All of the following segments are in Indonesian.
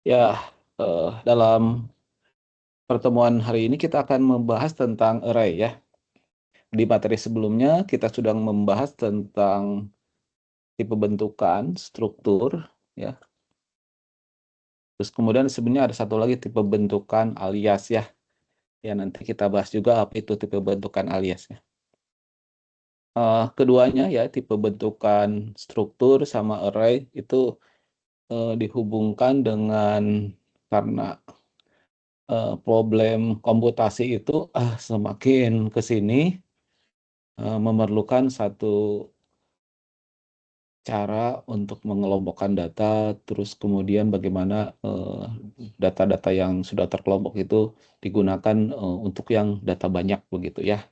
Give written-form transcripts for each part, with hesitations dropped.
Ya, dalam pertemuan hari ini kita akan membahas tentang array ya. Di materi sebelumnya kita sudah membahas tentang tipe bentukan, struktur, ya. Terus kemudian sebenarnya ada satu lagi tipe bentukan alias ya. Ya nanti kita bahas juga apa itu tipe bentukan aliasnya. Keduanya ya tipe bentukan struktur sama array itu dihubungkan dengan karena problem komputasi itu semakin ke sini memerlukan satu cara untuk mengelompokkan data, terus kemudian bagaimana data-data yang sudah terkelompok itu digunakan untuk yang data banyak begitu ya.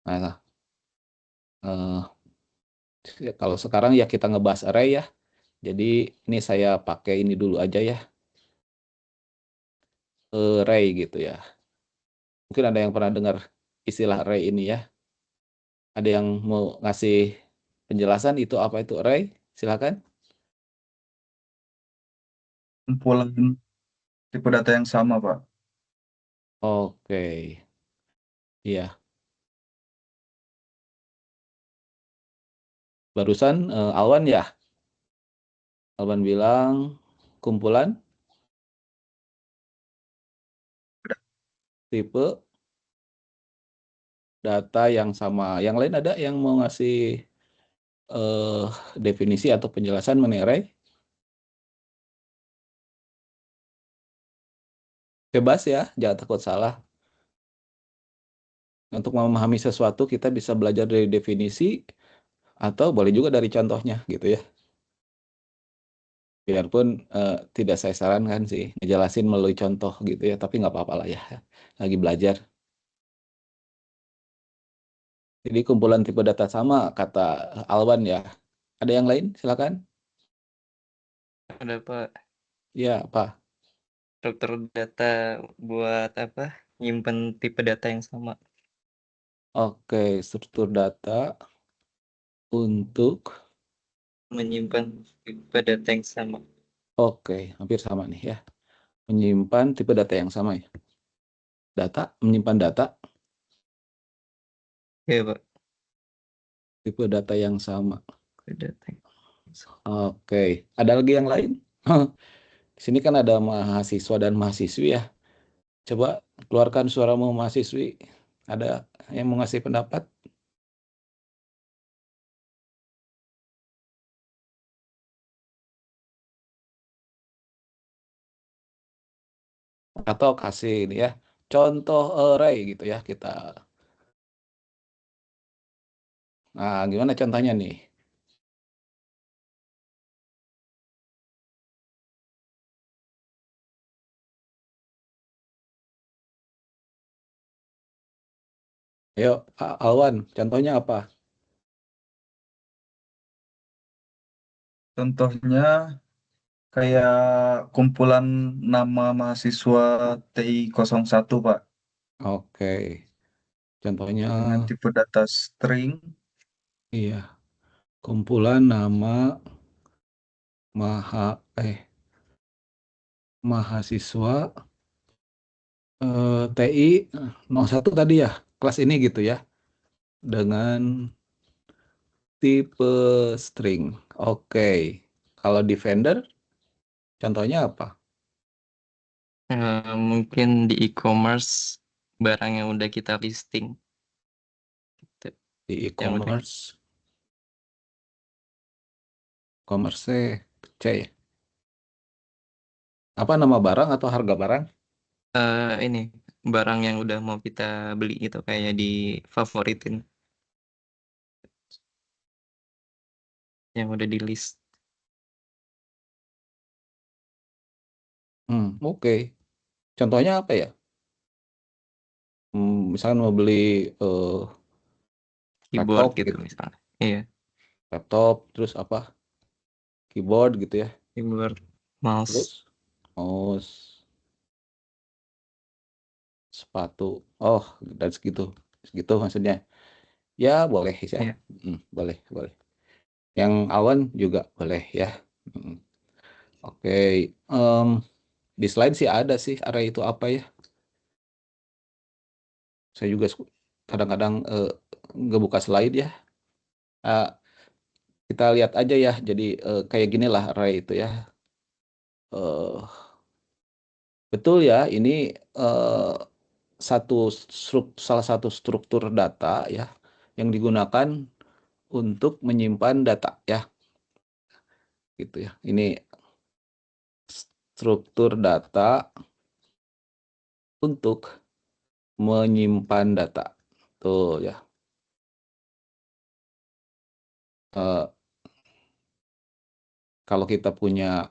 Nah, kalau sekarang ya kita ngebahas array ya. Jadi ini saya pakai ini dulu aja ya, array gitu ya. Mungkin ada yang pernah dengar istilah array ini ya. Ada yang mau ngasih penjelasan itu apa itu array? Silakan. Kumpulan tipe data yang sama, Pak. Oke, iya. Barusan Alwan ya, Alwan bilang kumpulan tipe data yang sama. Yang lain ada yang mau ngasih eh, definisi atau penjelasan mengenai array? Bebas ya, jangan takut salah. Untuk memahami sesuatu kita bisa belajar dari definisi atau boleh juga dari contohnya gitu ya. Biarpun tidak saya sarankan sih ngejelasin melalui contoh gitu ya, tapi nggak apa-apa lah ya. Lagi belajar. Jadi kumpulan tipe data sama kata Alwan ya. Ada yang lain? Silakan. Ada Pak, Ya, apa? struktur data buat apa? Nyimpen tipe data yang sama. Oke, struktur data untuk Menyimpan tipe data yang sama. oke, hampir sama nih ya. Menyimpan tipe data yang sama ya. Menyimpan data, Ya Pak, tipe data yang sama. tipe data yang sama. Oke, ada lagi yang lain? Di sini kan ada mahasiswa dan mahasiswi ya. Coba keluarkan suaramu mahasiswi. Ada yang mau ngasih pendapat? Atau kasih ini ya. Contoh array gitu ya kita. Nah, gimana contohnya nih? Ayo, Alwan, contohnya apa? Contohnya kayak kumpulan nama mahasiswa TI 01, Pak, Oke, contohnya dengan tipe data string. iya, kumpulan nama maha mahasiswa TI 01 tadi ya, kelas ini gitu ya, dengan tipe string. Oke, kalau di vendor, contohnya apa? Mungkin di e-commerce barang yang udah kita listing. Gitu. Di Yang udah e-commerce, commerce C ya. Apa nama barang atau harga barang? ini barang yang udah mau kita beli gitu kayak di favoritin yang udah di list. Oke. Contohnya apa ya? Misalkan mau beli eh, Keyboard laptop gitu gitu, misalnya. Iya, laptop, terus apa? Keyboard gitu ya. keyboard, mouse. Terus mouse, sepatu. Oh, dan segitu. Segitu maksudnya. Ya, boleh ya. Boleh, boleh. Yang awan juga boleh ya. Mm. Oke, di slide sih ada sih array itu apa ya. Saya juga kadang-kadang nggak buka slide ya. Ah, kita lihat aja ya. Jadi kayak gini lah array itu ya. Eh, betul ya, ini salah satu struktur data ya yang digunakan untuk menyimpan data ya, gitu ya. Ini struktur data untuk menyimpan data. Tuh ya. Eh, kalau kita punya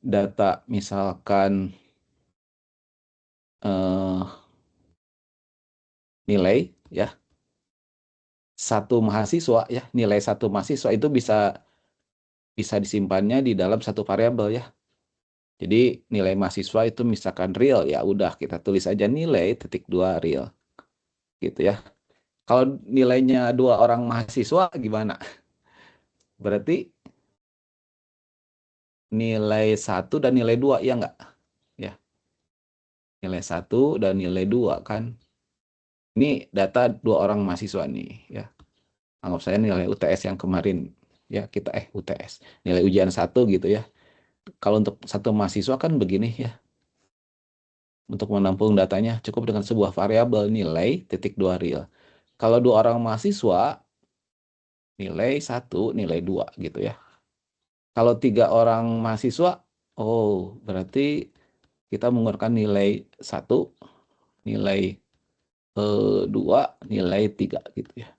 data misalkan nilai ya, nilai satu mahasiswa itu bisa disimpannya di dalam satu variabel ya. Jadi nilai mahasiswa itu misalkan real, ya udah kita tulis aja nilai titik 2 real gitu ya. Kalau nilainya 2 orang mahasiswa gimana? Berarti nilai 1 dan nilai 2 ya enggak? Ya, nilai 1 dan nilai 2 kan. Ini data 2 orang mahasiswa nih ya. Anggap saya nilai UTS yang kemarin ya, kita UTS. Nilai ujian 1 gitu ya. Kalau untuk satu mahasiswa kan begini ya. Untuk menampung datanya cukup dengan sebuah variabel nilai titik 2 real. Kalau 2 orang mahasiswa, nilai 1, nilai 2 gitu ya. Kalau 3 orang mahasiswa, oh berarti kita menggunakan nilai 1, nilai 2, nilai 3 gitu ya.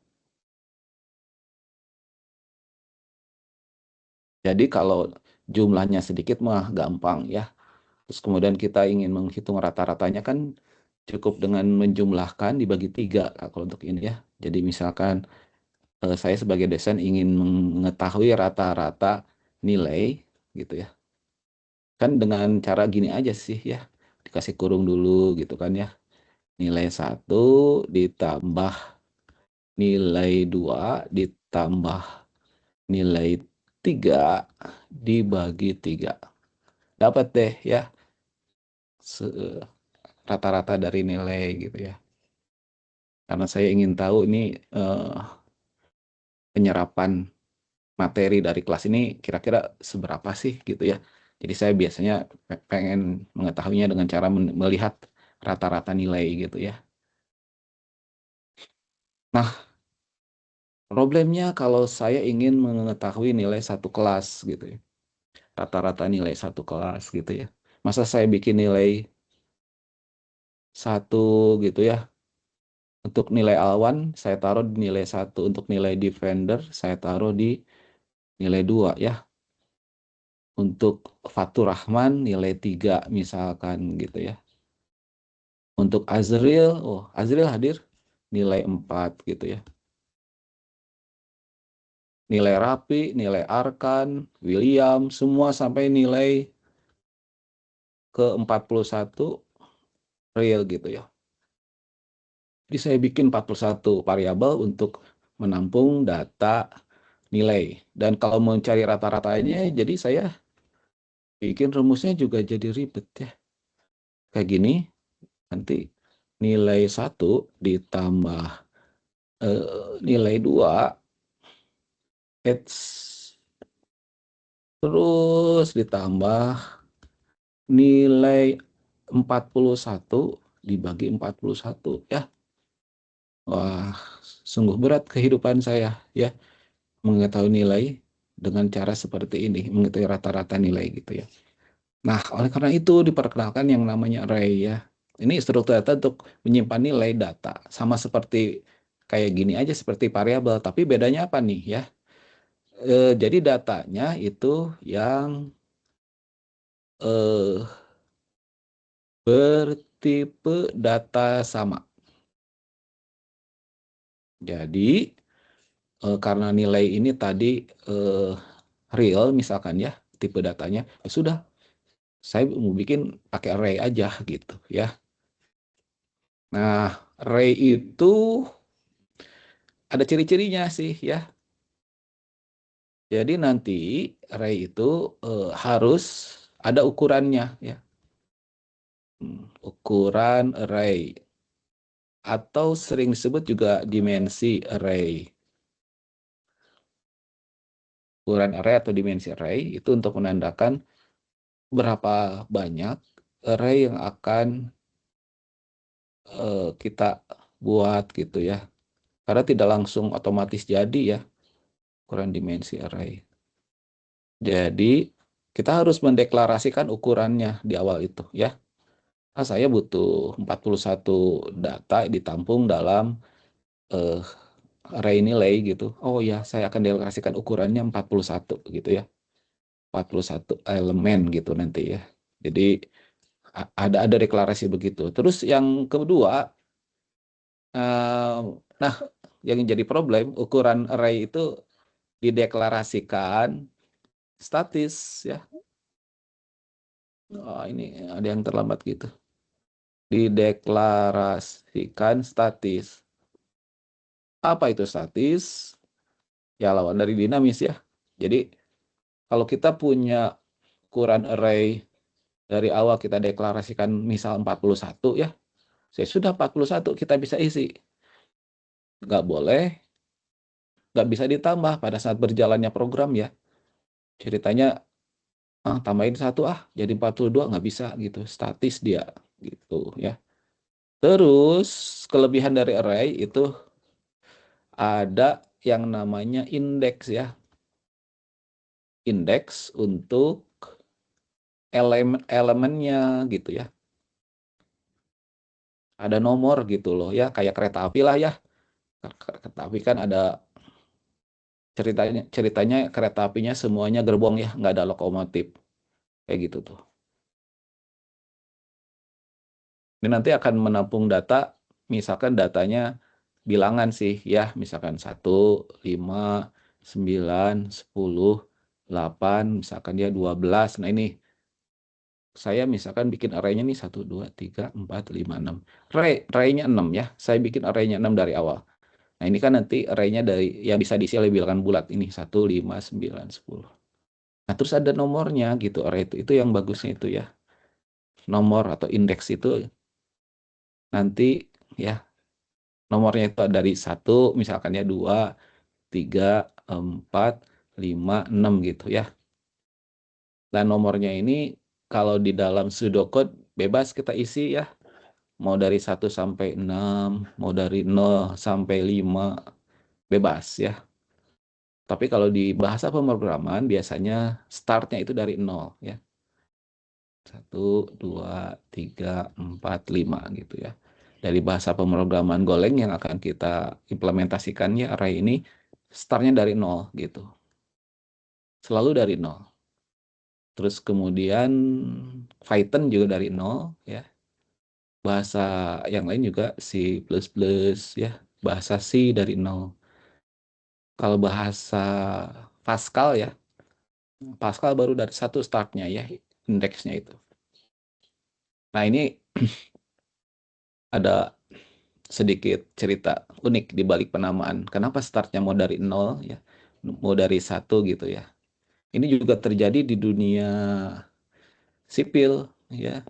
Jadi kalau jumlahnya sedikit mah gampang ya. Terus kemudian kita ingin menghitung rata-ratanya kan cukup dengan menjumlahkan dibagi 3 kalau untuk ini ya. Jadi misalkan saya sebagai dosen ingin mengetahui rata-rata nilai gitu ya. Kan dengan cara gini aja sih ya. Dikasih kurung dulu gitu kan ya. Nilai 1 ditambah nilai 2 ditambah nilai 3 dibagi 3. Dapat deh ya rata-rata dari nilai gitu ya. Karena saya ingin tahu ini penyerapan materi dari kelas ini kira-kira seberapa sih gitu ya. Jadi saya biasanya pengen mengetahuinya dengan cara melihat rata-rata nilai gitu ya. Nah, problemnya kalau saya ingin mengetahui nilai satu kelas gitu ya. Rata-rata nilai satu kelas gitu ya. Masa saya bikin nilai satu gitu ya. Untuk nilai awan saya taruh di nilai 1. Untuk nilai defender saya taruh di nilai 2 ya. Untuk Fatur Rahman nilai 3 misalkan gitu ya. Untuk Azril, Azril hadir nilai 4 gitu ya. Nilai Rapi, nilai Arkan, William, semua sampai nilai ke 41 real gitu ya. Jadi saya bikin 41 variabel untuk menampung data nilai. Dan kalau mau cari rata-ratanya, jadi saya bikin rumusnya juga jadi ribet ya. Kayak gini, nanti nilai 1 ditambah nilai 2, terus ditambah nilai 41 dibagi 41 ya. Wah, sungguh berat kehidupan saya ya, mengetahui nilai dengan cara seperti ini, mengetahui rata-rata nilai gitu ya. Nah, oleh karena itu diperkenalkan yang namanya array ya. Ini struktur data untuk menyimpan nilai data. Sama seperti kayak gini aja, seperti variabel. Tapi bedanya apa nih ya? Jadi datanya itu yang bertipe data sama. Jadi karena nilai ini tadi real misalkan ya, tipe datanya, ya sudah, saya mau bikin pakai array aja gitu ya. Nah, array itu ada ciri-cirinya sih ya. Jadi nanti array itu harus ada ukurannya ya. Ukuran array atau sering disebut juga dimensi array. Ukuran array atau dimensi array itu untuk menandakan berapa banyak array yang akan kita buat gitu ya. Karena tidak langsung otomatis jadi ya ukuran dimensi array. Jadi kita harus mendeklarasikan ukurannya di awal itu ya. Saya butuh 41 data ditampung dalam array nilai gitu. Oh ya, saya akan deklarasikan ukurannya 41 gitu ya. 41 elemen gitu nanti ya. Jadi ada deklarasi begitu. Terus yang kedua, nah yang jadi problem ukuran array itu dideklarasikan statis ya. Ini ada yang terlambat gitu. Dideklarasikan statis. Apa itu statis? Ya lawan dari dinamis ya. Jadi kalau kita punya ukuran array dari awal kita deklarasikan misal 41 ya. Saya sudah 41 kita bisa isi. Nggak boleh, nggak bisa ditambah pada saat berjalannya program ya. Ceritanya tambahin 1 jadi 42 nggak bisa gitu. Statis dia gitu ya. Terus kelebihan dari array itu ada yang namanya indeks ya. Indeks untuk elemennya gitu ya. Ada nomor gitu loh ya, kayak kereta api lah ya. Kereta api kan ada ceritanya kereta apinya semuanya gerbong ya, nggak ada lokomotif. Kayak gitu tuh. Ini nanti akan menampung data, misalkan datanya bilangan sih ya, misalkan 1, 5, 9, 10, 8, misalkan dia 12. Nah ini saya misalkan bikin array-nya nih 1, 2, 3, 4, 5, 6. Array-nya 6 ya. Saya bikin array-nya 6 dari awal. Nah ini kan nanti array-nya dari yang bisa diisi oleh bilangan bulat. Ini 1, 5, 9, 10. Nah terus ada nomornya gitu. Array itu yang bagusnya itu ya. Nomor atau indeks itu nanti ya. Nomornya itu dari 1, misalkan ya 2, 3, 4, 5, 6 gitu ya. Dan nomornya ini kalau di dalam pseudocode bebas kita isi ya. Mau dari 1 sampai 6, mau dari 0 sampai 5, bebas ya. Tapi kalau di bahasa pemrograman biasanya startnya itu dari 0 ya. 1, 2, 3, 4, 5 gitu ya. Dari bahasa pemrograman Golang yang akan kita implementasikannya array ini startnya dari 0 gitu. Selalu dari 0. Terus kemudian Python juga dari 0 ya. Bahasa yang lain juga C++ ya. Bahasa C dari 0. Kalau bahasa Pascal ya. Pascal baru dari 1 startnya ya. Indeksnya itu. Nah ini ada sedikit cerita unik di balik penamaan. Kenapa startnya mau dari 0 ya, mau dari 1 gitu ya. Ini juga terjadi di dunia sipil ya.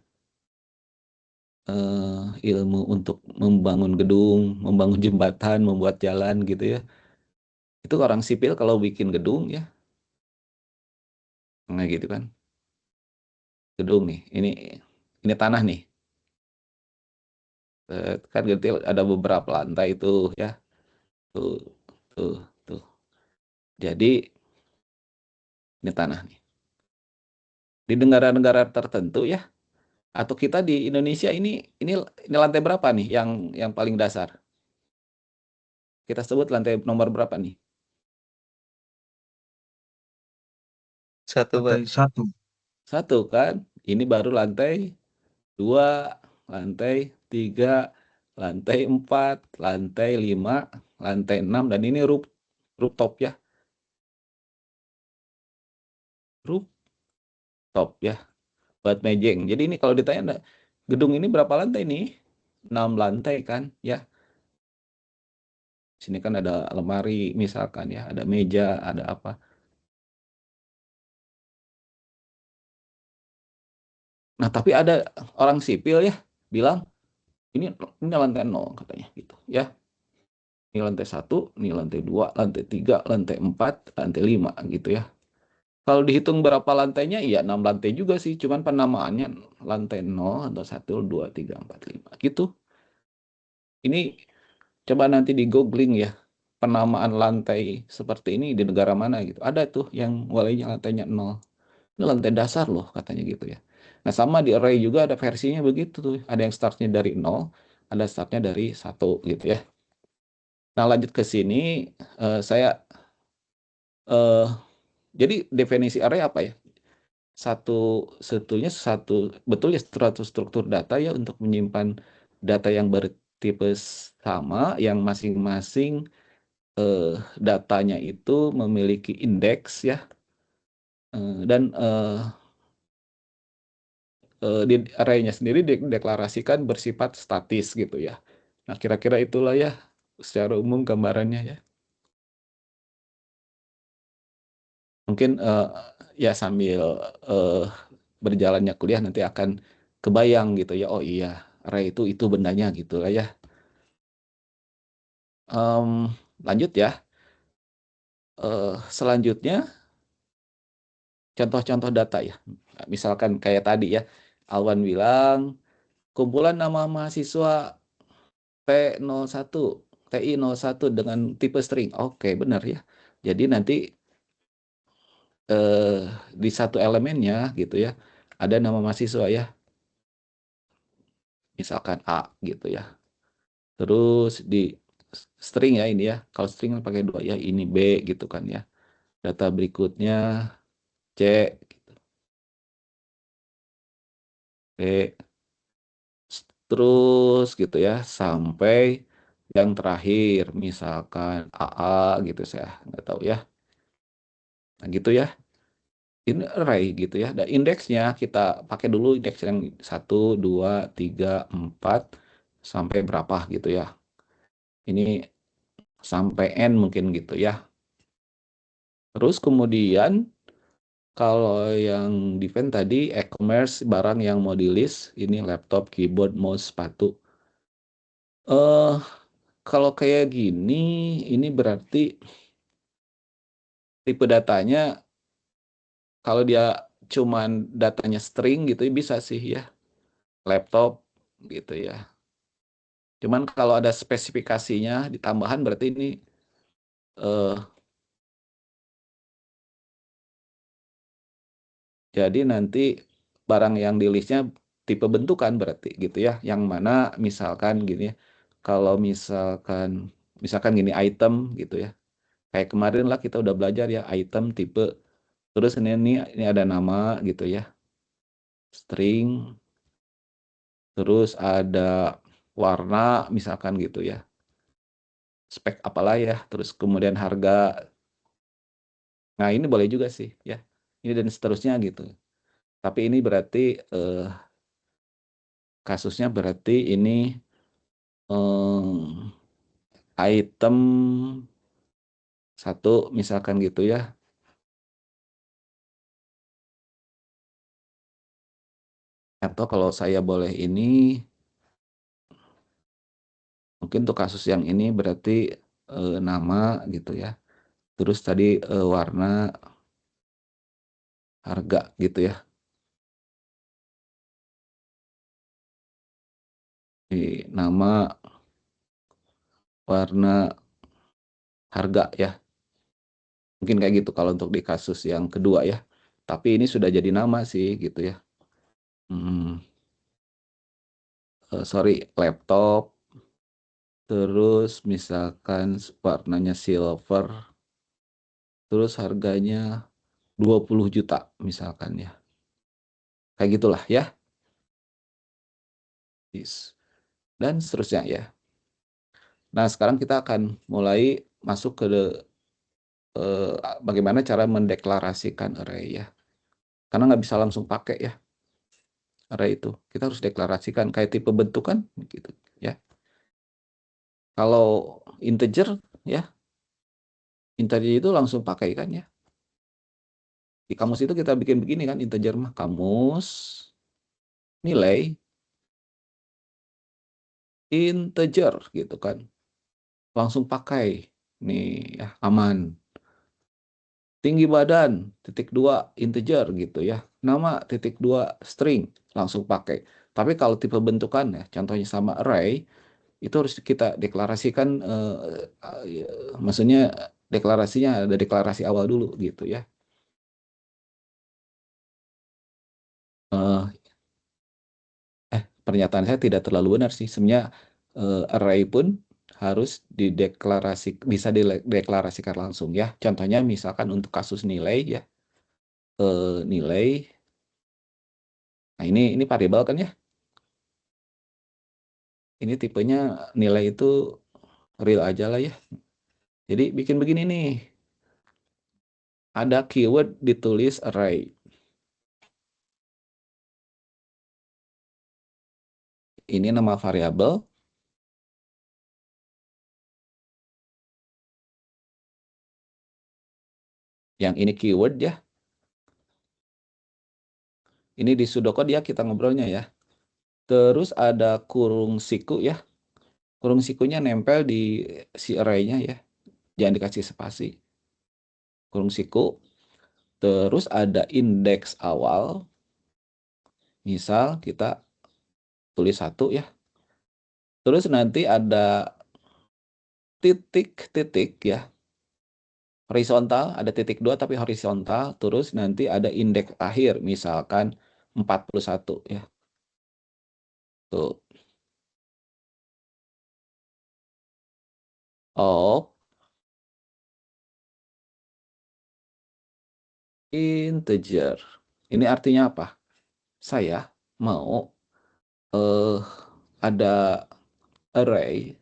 Ilmu untuk membangun gedung, membangun jembatan, membuat jalan gitu ya. Itu orang sipil kalau bikin gedung ya. Nah gitu kan. Gedung nih, ini tanah nih. Kan gitu ada beberapa lantai itu ya. Tuh, tuh, tuh. Jadi ini tanah nih. Di negara-negara tertentu ya, atau kita di Indonesia ini lantai berapa nih yang paling dasar? Kita sebut lantai nomor berapa nih? 1, Pak. Lantai 1. 1 kan? Ini baru lantai 2, lantai 3, lantai 4, lantai 5, lantai 6, dan ini rooftop ya. Rooftop ya. Buat mejeng. Jadi ini kalau ditanya gedung ini berapa lantai nih? 6 lantai kan ya. Sini kan ada lemari misalkan ya, ada meja, ada apa. Nah, tapi ada orang sipil ya bilang ini lantai 0 katanya gitu ya. Ini lantai 1, ini lantai 2, lantai 3, lantai 4, lantai 5 gitu ya. Kalau dihitung berapa lantainya, ya 6 lantai juga sih. Cuman penamaannya lantai 0, atau 1, 2, 3, 4, 5 gitu. Ini coba nanti di googling ya. Penamaan lantai seperti ini di negara mana gitu. Ada tuh yang mulainya lantainya 0. Ini lantai dasar loh katanya gitu ya. Nah sama di array juga ada versinya begitu tuh. Ada yang startnya dari 0, ada startnya dari 1 gitu ya. Nah lanjut ke sini, saya jadi definisi array apa ya? Sebetulnya satu betul ya struktur data ya untuk menyimpan data yang bertipe sama yang masing-masing datanya itu memiliki indeks ya, dan di arraynya sendiri dideklarasikan bersifat statis gitu ya. Nah kira-kira itulah ya secara umum gambarannya ya. Mungkin ya sambil eh, berjalannya kuliah nanti akan kebayang gitu ya. Oh iya, array itu bendanya gitu lah ya. Lanjut ya. Selanjutnya contoh-contoh data ya. Misalkan kayak tadi ya, Alwan bilang kumpulan nama mahasiswa T01, TI01 dengan tipe string. Oke, benar ya. Jadi nanti di satu elemennya gitu ya, ada nama mahasiswa ya. Misalkan A gitu ya. Terus di string ya ini ya. Kalau string kan pakai 2 ya, ini B gitu kan ya. Data berikutnya C gitu. B terus gitu ya sampai yang terakhir misalkan AA gitu saya nggak tahu ya. Nah, gitu ya. Ini array gitu ya. Dan indeksnya kita pakai dulu indeks yang 1, 2, 3, 4 sampai berapa gitu ya. Ini sampai N mungkin gitu ya. Terus kemudian kalau yang defend tadi e-commerce barang yang mau di list ini laptop, keyboard, mouse, sepatu. Eh kalau kayak gini ini berarti tipe datanya kalau dia cuman datanya string gitu bisa sih ya laptop gitu ya. Cuman kalau ada spesifikasinya ditambahan berarti ini eh, jadi nanti barang yang di listnya tipe bentukan berarti gitu ya. Yang mana misalkan gini ya. Kalau misalkan gini item gitu ya. Kayak kemarin lah kita udah belajar ya item tipe terus ini ada nama gitu ya. String terus ada warna misalkan gitu ya. Spek apalah ya, terus kemudian harga. Nah, ini boleh juga sih ya. Ini dan seterusnya gitu. Tapi ini berarti kasusnya berarti ini item satu misalkan gitu ya. Atau kalau saya boleh ini mungkin untuk kasus yang ini berarti nama gitu ya. Terus tadi warna, harga gitu ya. Di nama, warna, harga ya. Mungkin kayak gitu kalau untuk di kasus yang kedua ya. Tapi ini sudah jadi nama sih gitu ya. Hmm, sorry, laptop. Terus misalkan warnanya silver. Terus harganya 20 juta misalkan ya. Kayak gitulah ya. Yes. Dan seterusnya ya. Nah sekarang kita akan mulai masuk ke bagaimana cara mendeklarasikan array ya. Karena nggak bisa langsung pakai ya array itu. Kita harus deklarasikan kayak tipe bentukan gitu ya. Kalau integer ya, integer itu langsung pakai kan ya. Di kamus itu kita bikin begini kan integer mah kamus nilai integer gitu kan. Langsung pakai. Nih ya, aman. Tinggi badan, titik 2 integer gitu ya. Nama, titik 2 string, langsung pakai. Tapi kalau tipe bentukan ya, contohnya sama array, itu harus kita deklarasikan, maksudnya deklarasinya ada deklarasi awal dulu gitu ya. Pernyataan saya tidak terlalu benar sih. Sebenarnya array pun harus bisa dideklarasikan langsung ya. Contohnya misalkan untuk kasus nilai ya, nilai. Nah ini variabel kan ya. Ini tipenya nilai itu real aja lah ya. Jadi bikin begini nih. Ada keyword ditulis array. Ini nama variabel. Yang ini keyword ya. Ini di pseudocode ya kita ngobrolnya ya. Terus ada kurung siku ya. Kurung sikunya nempel di si array-nya ya. Jangan dikasih spasi. Kurung siku. Terus ada indeks awal. Misal kita tulis 1 ya. Terus nanti ada titik-titik ya. Horizontal, ada titik 2 tapi horizontal. Terus nanti ada indeks akhir. Misalkan 41 ya. Tuh. Oh, integer. Ini artinya apa? Saya mau ada array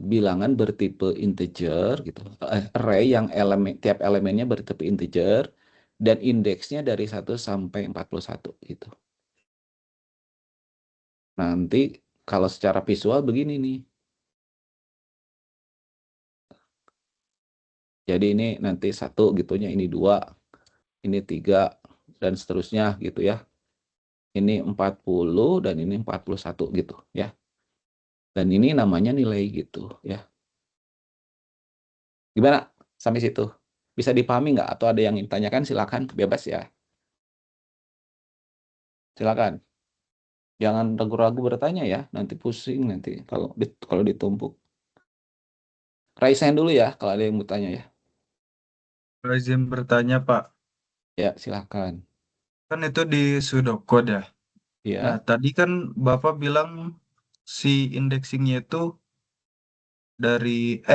bilangan bertipe integer gitu. Array yang tiap elemennya bertipe integer dan indeksnya dari 1 sampai 41 gitu. Nanti kalau secara visual begini nih. Jadi ini nanti 1 gitunya, ini 2, ini 3 dan seterusnya gitu ya. Ini 40 dan ini 41 gitu ya. Dan ini namanya nilai gitu ya. Gimana sampai situ? Bisa dipahami nggak? Atau ada yang ditanyakan? Silakan, bebas ya. Silakan. Jangan ragu-ragu bertanya ya. Nanti pusing nanti kalau ditumpuk. Raise hand dulu ya kalau ada yang bertanya ya. Izin bertanya, Pak. Ya, silakan. Kan itu di pseudocode ya. Nah, Ya, tadi kan Bapak bilang si indexingnya itu dari,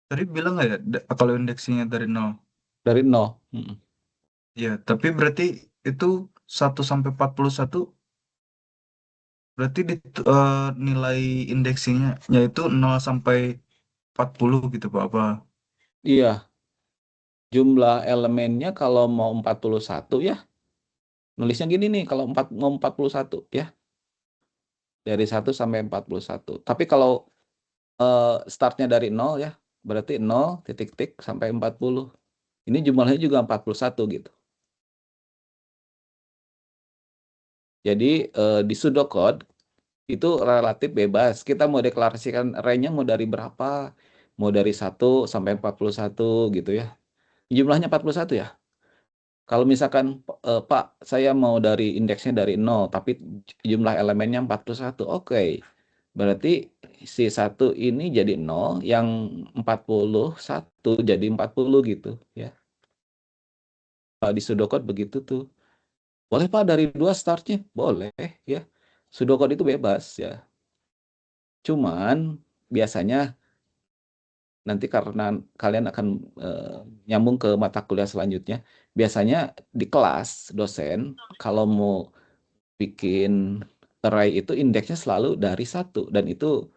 tadi bilang nggak ya, kalau indexingnya dari 0? dari 0. Ya, tapi berarti itu 1 sampai 41, berarti nilai indexingnya yaitu 0 sampai 40 gitu, Pak. Apa? Iya, jumlah elemennya kalau mau 41 ya. Nulisnya gini nih, kalau mau 41 ya. Dari 1 sampai 41. Tapi kalau startnya dari 0 ya, berarti 0 titik-tik sampai 40. Ini jumlahnya juga 41 gitu. Jadi di pseudocode itu relatif bebas. Kita mau deklarasikan array-nya mau dari berapa? Mau dari 1 sampai 41 gitu ya. Jumlahnya 41 ya. Kalau misalkan Pak, saya mau dari indeksnya dari 0, tapi jumlah elemennya 41. Oke. Berarti si 1 ini jadi 0, yang 41 jadi 40 gitu ya. Di pseudocode begitu tuh. Boleh Pak dari 2 startnya? Boleh ya. Pseudocode itu bebas ya. Cuman biasanya nanti karena kalian akan nyambung ke mata kuliah selanjutnya, biasanya di kelas dosen kalau mau bikin array itu indeksnya selalu dari 1 dan itu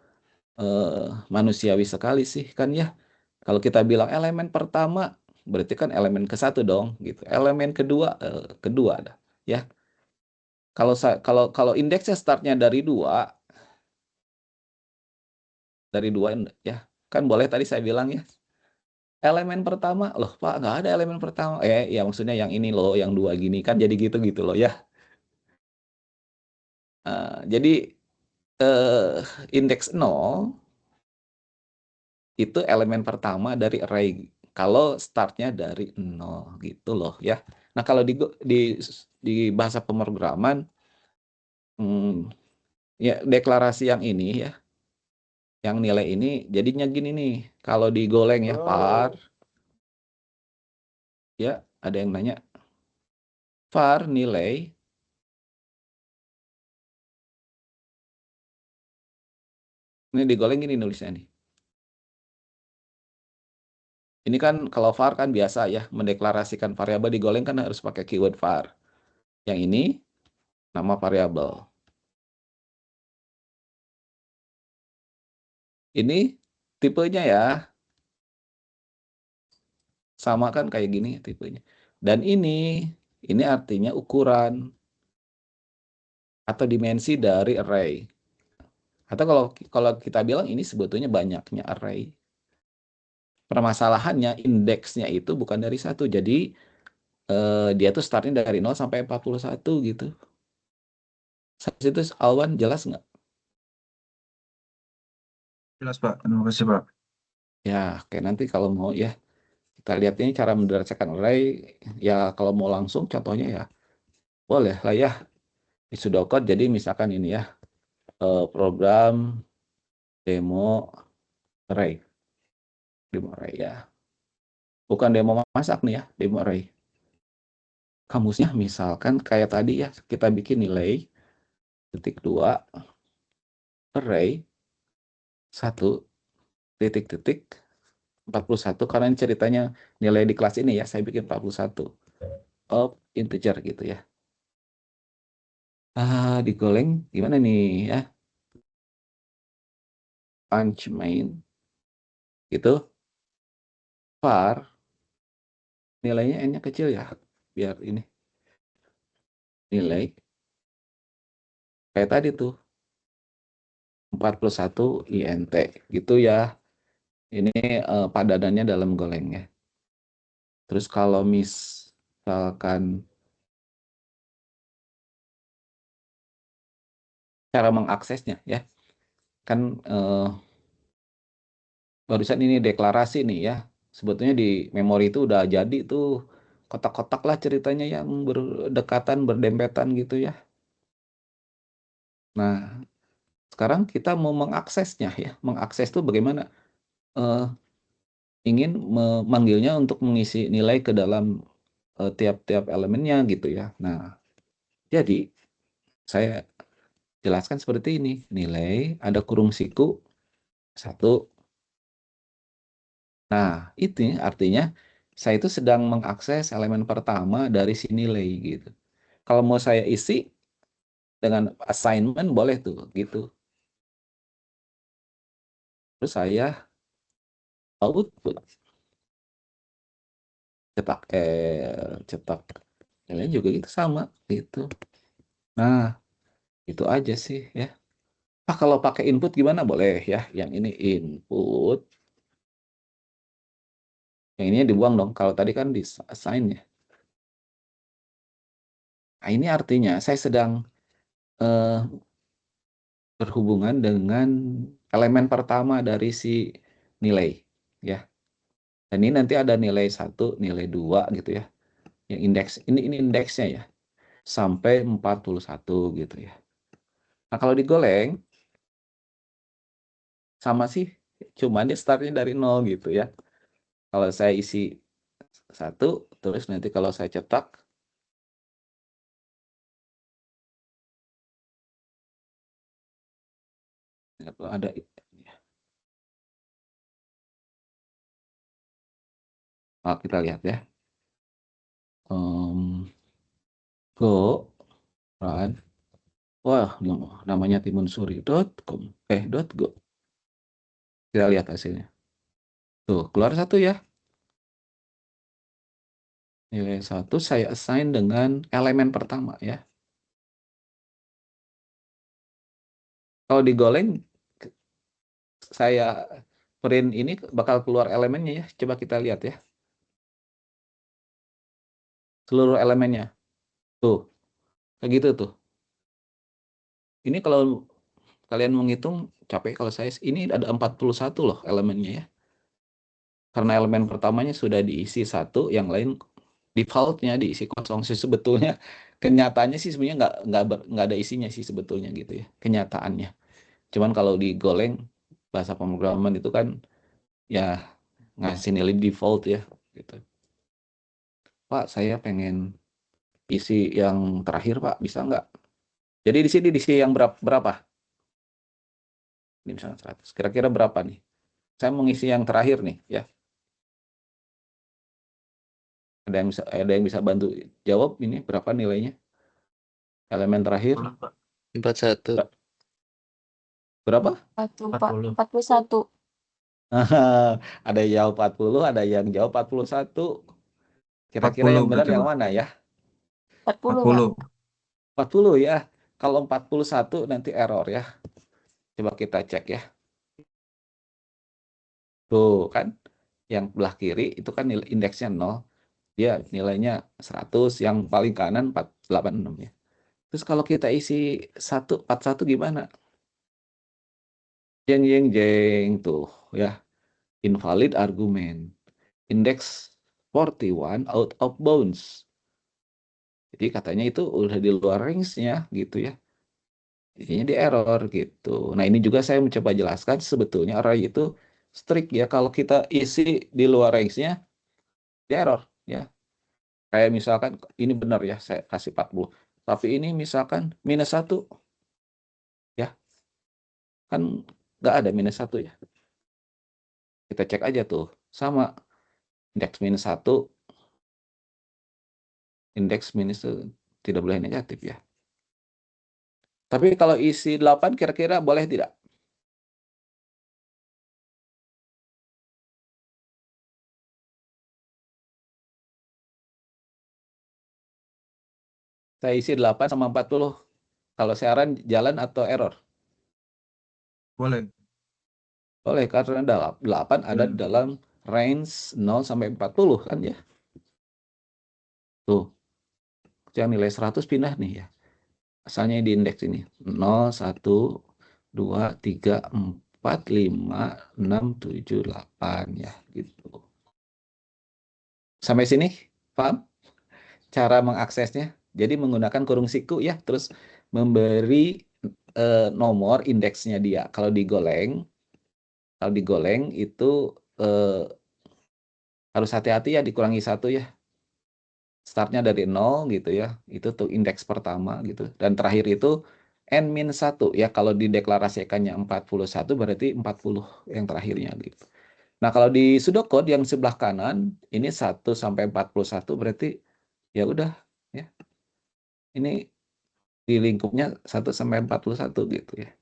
manusiawi sekali sih kan ya. Kalau kita bilang elemen pertama berarti kan elemen ke-1 dong gitu. Elemen kedua kedua dah ya. Kalau indeksnya startnya dari 2 ya. Kan boleh tadi saya bilang ya. Elemen pertama, loh Pak nggak ada elemen pertama. Ya maksudnya yang ini loh, yang 2 gini kan jadi gitu loh ya. Jadi indeks 0 itu elemen pertama dari array kalau startnya dari 0 gitu loh ya. Nah kalau di bahasa pemrograman ya deklarasi yang ini ya, yang nilai ini jadinya gini nih. Kalau digoleng ya var, ya ada yang nanya var nilai ini digoleng gini nulisnya nih. Ini kan kalau var kan biasa ya, mendeklarasikan variabel digoleng kan harus pakai keyword var. Yang ini nama variabel. Ini tipenya ya, sama kan kayak gini tipenya. Dan ini artinya ukuran atau dimensi dari array. Atau kalau kita bilang ini sebetulnya banyaknya array. Permasalahannya indeksnya itu bukan dari 1. Jadi dia tuh startnya dari 0 sampai 41 gitu. Sampai situ Alwan jelas nggak? Jelas, Pak. Terima kasih, Pak. Ya, oke nanti kalau mau ya kita lihat ini cara menderasakan array. Ya kalau mau langsung contohnya ya boleh lah ya di pseudocode. Jadi misalkan ini ya program demo array. Demo array ya. Bukan demo masak nih ya, demo array. Kamusnya misalkan kayak tadi ya, kita bikin nilai titik 2 array 1 titik 41 karena ini ceritanya nilai di kelas ini ya, saya bikin 41 of integer gitu ya. Digoleng gimana nih ya? Punch main gitu. Var nilainya n-nya kecil ya, biar ini nilai kayak tadi tuh 41 int gitu ya. Ini padanannya dalam goleng ya. Terus kalau misalkan cara mengaksesnya ya, kan barusan ini deklarasi nih ya. Sebetulnya di memori itu udah jadi tuh kotak-kotak lah ceritanya yang berdekatan, berdempetan gitu ya. Nah, sekarang kita mau mengaksesnya ya. Mengakses itu bagaimana? Ingin memanggilnya untuk mengisi nilai ke dalam tiap-tiap elemennya gitu ya. Nah, jadi saya jelaskan seperti ini. Nilai ada kurung siku 1. Nah, itu artinya saya itu sedang mengakses elemen pertama dari si nilai gitu. Kalau mau saya isi dengan assignment boleh tuh gitu. Terus saya output cetak nilainya juga gitu sama gitu. Nah, itu aja sih ya. Kalau pakai input gimana boleh ya. Yang ini input. Yang ini dibuang dong. Kalau tadi kan di assign ya. Nah, ini artinya saya sedang berhubungan dengan elemen pertama dari si nilai ya. Dan ini nanti ada nilai 1, nilai 2 gitu ya. Yang indeks ini indeksnya ya. Sampai 41 gitu ya. Nah, kalau digoleng sama sih, cuman dia startnya dari 0 gitu ya. Kalau saya isi 1, terus nanti kalau saya cetak ada kita lihat ya. Go run. Wah, namanya timunsuri.com. .go. Kita lihat hasilnya. Tuh, keluar 1 ya. Nilai 1 saya assign dengan elemen pertama ya. Kalau digoleng, saya print ini bakal keluar elemennya ya. Coba kita lihat ya. Seluruh elemennya. Tuh, kayak gitu tuh. ini kalau kalian menghitung capek kalau saya ini ada 41 loh elemennya ya. Karena elemen pertamanya sudah diisi satu, yang lain defaultnya diisi kosong sih sebetulnya. Kenyataannya sih sebenarnya nggak ada isinya sih sebetulnya gitu ya, kenyataannya. Cuman kalau digoleng bahasa pemrograman itu kan ya ngasih nilai default ya gitu. Pak, saya pengen isi yang terakhir Pak, bisa nggak? Jadi di sini diisi yang berapa? Ini misalnya 100. Kira-kira berapa nih? Saya mau ngisi yang terakhir nih ya. Ada yang bisa bantu jawab ini berapa nilainya? Elemen terakhir 41. berapa? 41. Ada yang jawab 40, ada yang jawab 41. Kira-kira 40 yang benar berarti, yang Pak. mana ya? 40, Pak. 40. 40 ya. Kalau 41 nanti error ya. Coba kita cek ya. Tuh kan, yang belah kiri itu kan nilai indeksnya 0. Dia nilainya 100, yang paling kanan 486 ya. Terus kalau kita isi 41 gimana? Jeng jeng jeng tuh ya. Invalid argument. Index 41 out of bounds. Jadi katanya itu udah di luar range-nya gitu ya. Jadinya di error gitu. Nah, ini juga saya mencoba jelaskan sebetulnya array itu strict ya. Kalau kita isi di luar range-nya, di error ya. Kayak misalkan ini benar ya, saya kasih 40. Tapi ini misalkan -1 ya. Kan nggak ada -1 ya. Kita cek aja tuh. Sama indeks -1, indeks minus itu tidak boleh negatif ya. Tapi kalau isi 8 kira-kira boleh tidak? Saya isi 8 sama 40. Kalau siaran jalan atau error? Boleh. Boleh, karena 8 ada di dalam range 0 sampai 40 kan ya. Tuh, yang nilai 100 pindah nih ya. Asalnya di indeks ini. 0, 1, 2, 3, 4, 5, 6, 7, 8 ya gitu. Sampai sini paham cara mengaksesnya? Jadi menggunakan kurung siku ya, terus memberi nomor indeksnya dia. Kalau digoleng itu harus hati-hati ya, dikurangi 1 ya. Startnya dari 0 gitu ya. Itu tuh indeks pertama gitu. Dan terakhir itu N-1 ya. Kalau dideklarasikannya 41 berarti 40 yang terakhirnya gitu. Nah, kalau di pseudocode yang sebelah kanan ini 1 sampai 41 berarti ya udah ya. Ini di lingkupnya 1 sampai 41 gitu ya.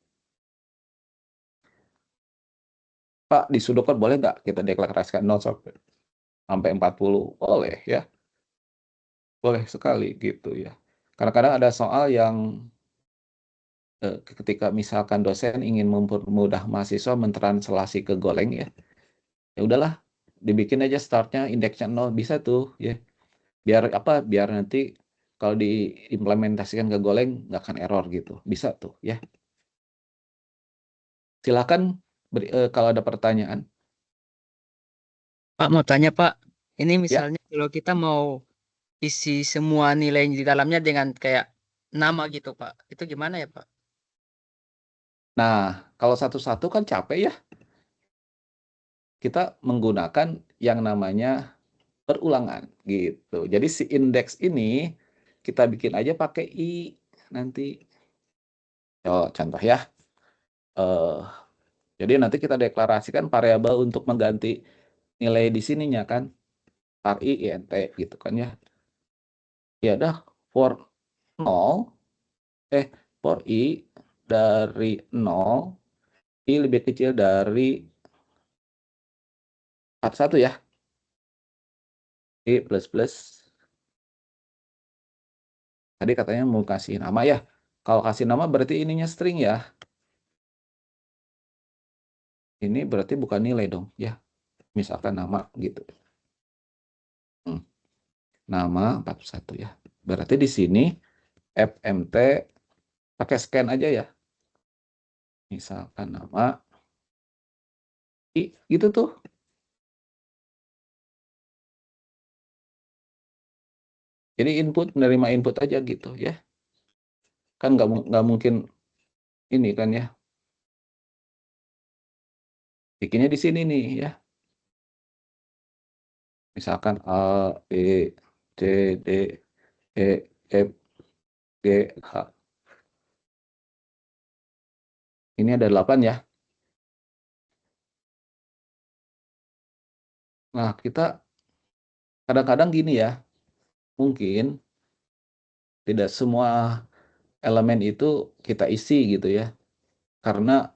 Pak, di pseudocode boleh nggak kita deklarasikan 0 sampai 40? Boleh ya. Boleh sekali gitu ya. Kadang-kadang ada soal yang ketika misalkan dosen ingin mempermudah mahasiswa mentranslasi ke Golang ya, ya udahlah dibikin aja startnya indeksnya 0 bisa tuh ya. Biar apa? Biar nanti kalau diimplementasikan ke Golang nggak akan error gitu. Bisa tuh ya. Silakan kalau ada pertanyaan. Pak, mau tanya Pak, ini Ya. misalnya kalau kita mau isi semua nilai di dalamnya dengan kayak nama gitu Pak, itu gimana ya Pak? Nah, kalau satu-satu kan capek ya. Kita menggunakan yang namanya perulangan gitu. Jadi si indeks ini kita bikin aja pakai i nanti. Oh, contoh ya. Jadi nanti kita deklarasikan variabel untuk mengganti nilai di sininya kan. var i int gitu kan ya. Ya dah for 0 for i dari 0 i lebih kecil dari 41 ya. I plus. Tadi katanya mau kasih nama ya. Kalau kasih nama berarti ininya string ya. Ini berarti bukan nilai dong ya. Misalkan nama gitu. Nama 41 ya. Berarti di sini fmt pakai scan aja ya. Misalkan nama, gitu tuh. Jadi menerima input aja gitu ya. Kan nggak mungkin ini kan ya. Bikinnya di sini nih ya. Misalkan A, B, C, D, E, F, G, H. Ini ada 8 ya. Nah, kita kadang-kadang gini ya. Mungkin tidak semua elemen itu kita isi gitu ya. Karena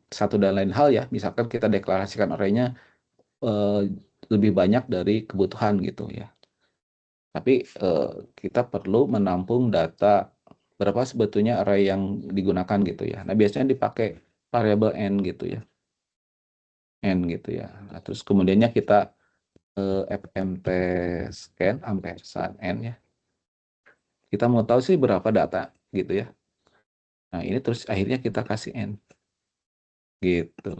satu dan lain hal ya. Misalkan kita deklarasikan arraynya lebih banyak dari kebutuhan gitu ya. Tapi kita perlu menampung data berapa sebetulnya array yang digunakan gitu ya. Nah, biasanya dipakai variabel n gitu ya. N gitu ya. Nah, terus kemudiannya kita fmt scan ampersand n ya. Kita mau tahu sih berapa data gitu ya. Nah, ini terus akhirnya kita kasih n. Gitu.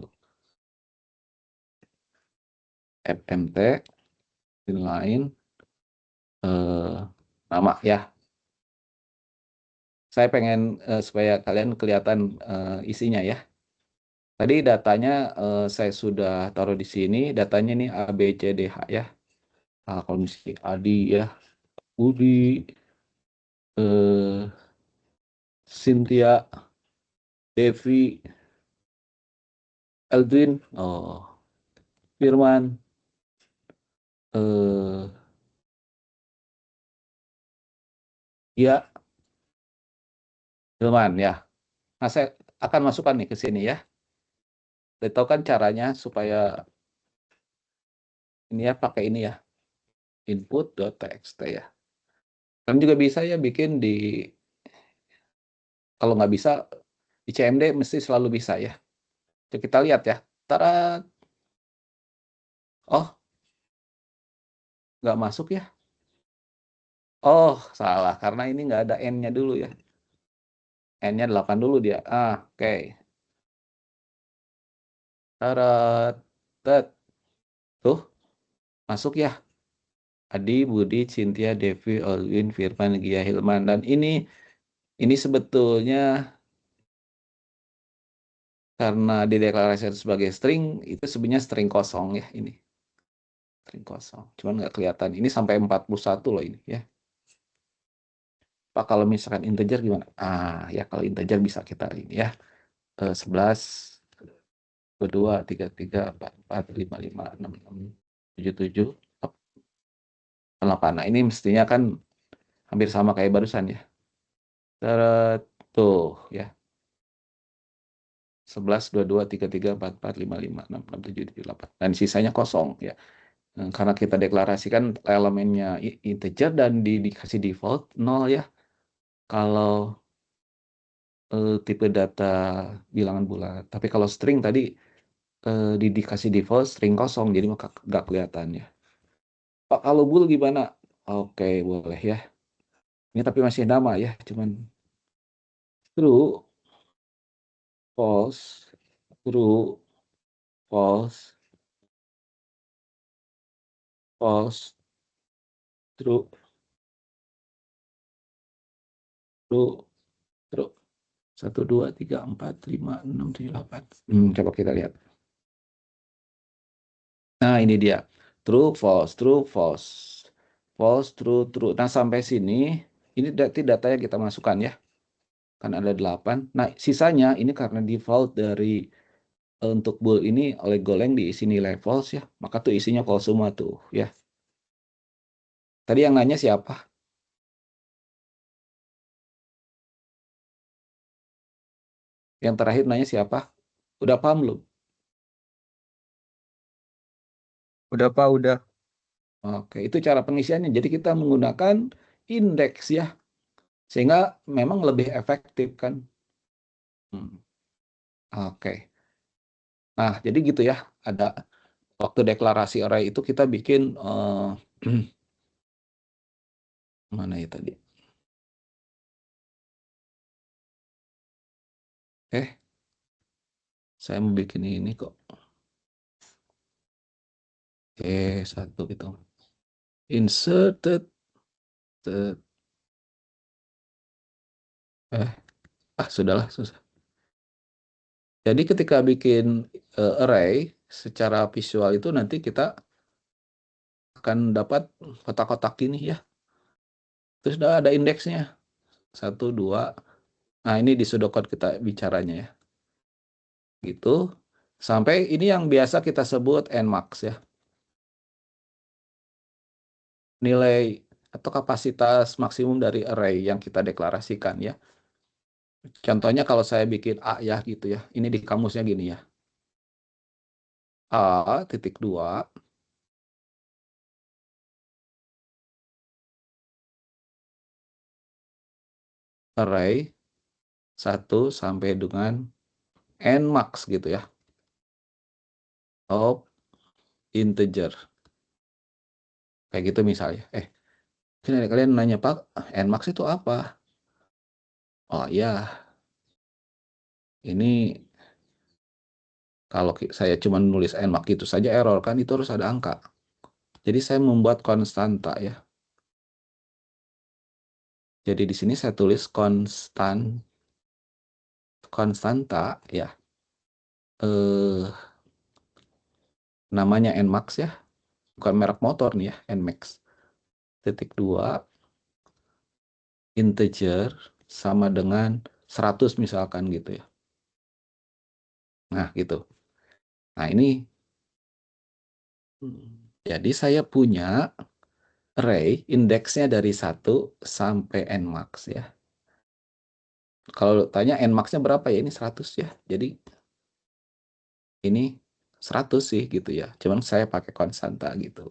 fmt lain nama ya. Saya pengen supaya kalian kelihatan isinya ya. Tadi datanya saya sudah taruh di sini. Datanya ini A, B, C, D, H ya. Kalau misalnya Adi ya, Budi, Cynthia, Devi, Eldrin, Firman, ya, Firman ya. Nah, saya akan masukkan nih ke sini ya. Saya tahu kan caranya supaya ini ya, pakai ini ya, input.txt ya. Kalian juga bisa ya bikin di, kalau nggak bisa di CMD mesti selalu bisa ya. Coba kita lihat ya. Tara, oh, nggak masuk ya. Oh, salah. Karena ini nggak ada N-nya dulu ya. N-nya 8 dulu dia. Oke. Tarat. Tet. Tuh, masuk ya. Adi, Budi, Cynthia, Devi, Olwin, Firman, Gia, Hilman. Dan ini sebetulnya karena dideklarasikan sebagai string, itu sebenarnya string kosong ya ini. String kosong. Cuman nggak kelihatan. Ini sampai 41 loh ini ya. Pak, kalau misalkan integer gimana? Ya kalau integer bisa kita ini ya. 11, 22, 33, 44, 55, 66, 77, 8. Nah, ini mestinya kan hampir sama kayak barusan ya. Tuh ya. 11, 22, 33, 44, 55, 66, 77, 8. Dan sisanya kosong ya. Karena kita deklarasikan elemennya integer dan dikasih default 0 ya. Kalau tipe data bilangan bulat. Tapi kalau string tadi dikasih default string kosong, jadi maka nggak kelihatan ya. Pak, kalau bool gimana? Oke, boleh ya. Ini tapi masih nama ya, cuman true, false, true, false, false, true, true, true. 1, 2, 3, 4, 5, 6, 7, 8. Coba kita lihat. Nah, ini dia. True, false, true, false. False, true, true. Nah, sampai sini, ini data yang kita masukkan ya. Kan ada 8. Nah, sisanya ini karena default dari untuk bool ini oleh Golang diisi nilai false ya. Maka tuh isinya false semua tuh ya. Tadi yang nanya siapa? Yang terakhir nanya siapa? Udah paham belum? Udah Pak, udah. Oke, itu cara pengisiannya. Jadi kita menggunakan indeks ya. Sehingga memang lebih efektif kan. Oke. Nah, jadi gitu ya. Ada waktu deklarasi array itu kita bikin mana ya tadi? Saya mau bikin ini kok. Satu gitu. Inserted. Sudahlah, susah. Jadi ketika bikin array secara visual itu nanti kita akan dapat kotak-kotak ini ya. Terus ada indeksnya. 1, 2. Nah, ini di pseudocode kita bicaranya ya. Gitu. Sampai ini yang biasa kita sebut nmax ya. Nilai atau kapasitas maksimum dari array yang kita deklarasikan ya. Contohnya kalau saya bikin A ya gitu ya. Ini di kamusnya gini ya. A.2 array 1 sampai dengan nmax gitu ya. Of integer. Kayak gitu misalnya. Kalian nanya, Pak, nmax itu apa? Oh ya, ini kalau saya cuma nulis nmax itu saja error kan, itu harus ada angka. Jadi saya membuat konstanta ya. Jadi di sini saya tulis konstanta ya. Namanya nmax ya. Bukan merek motor nih ya, nmax. Titik 2 integer sama dengan 100 misalkan gitu ya. Nah, gitu. Nah, ini jadi saya punya array indeksnya dari 1 sampai nmax ya. Kalau tanya nmax-nya berapa ya? Ini 100 ya. Jadi ini 100 sih gitu ya. Cuman saya pakai konstanta gitu.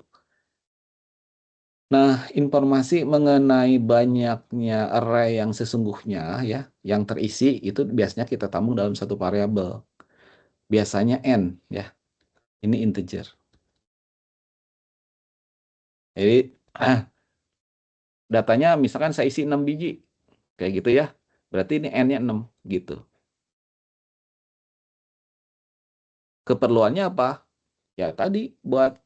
Nah, informasi mengenai banyaknya array yang sesungguhnya ya, yang terisi itu biasanya kita tampung dalam satu variabel. Biasanya n ya. Ini integer. Jadi datanya misalkan saya isi 6 biji. Kayak gitu ya. Berarti ini n-nya 6 gitu. Keperluannya apa? Ya tadi buat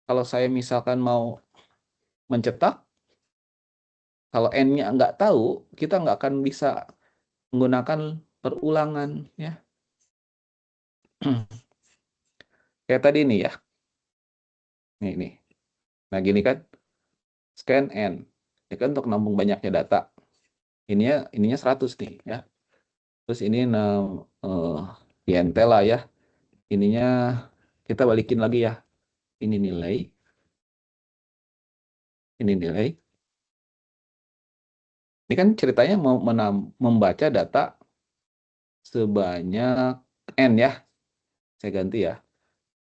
kalau saya misalkan mau mencetak, kalau n-nya nggak tahu, kita nggak akan bisa menggunakan perulangan ya. Kayak tadi nih ya. Nih. Nah gini kan, scan n. Ini kan untuk nampung banyaknya data. Ininya 100 nih ya. Terus ini INT lah ya. Ininya kita balikin lagi ya. Ini nilai. Ini nilai. Ini kan ceritanya mau membaca data sebanyak n ya. Saya ganti ya.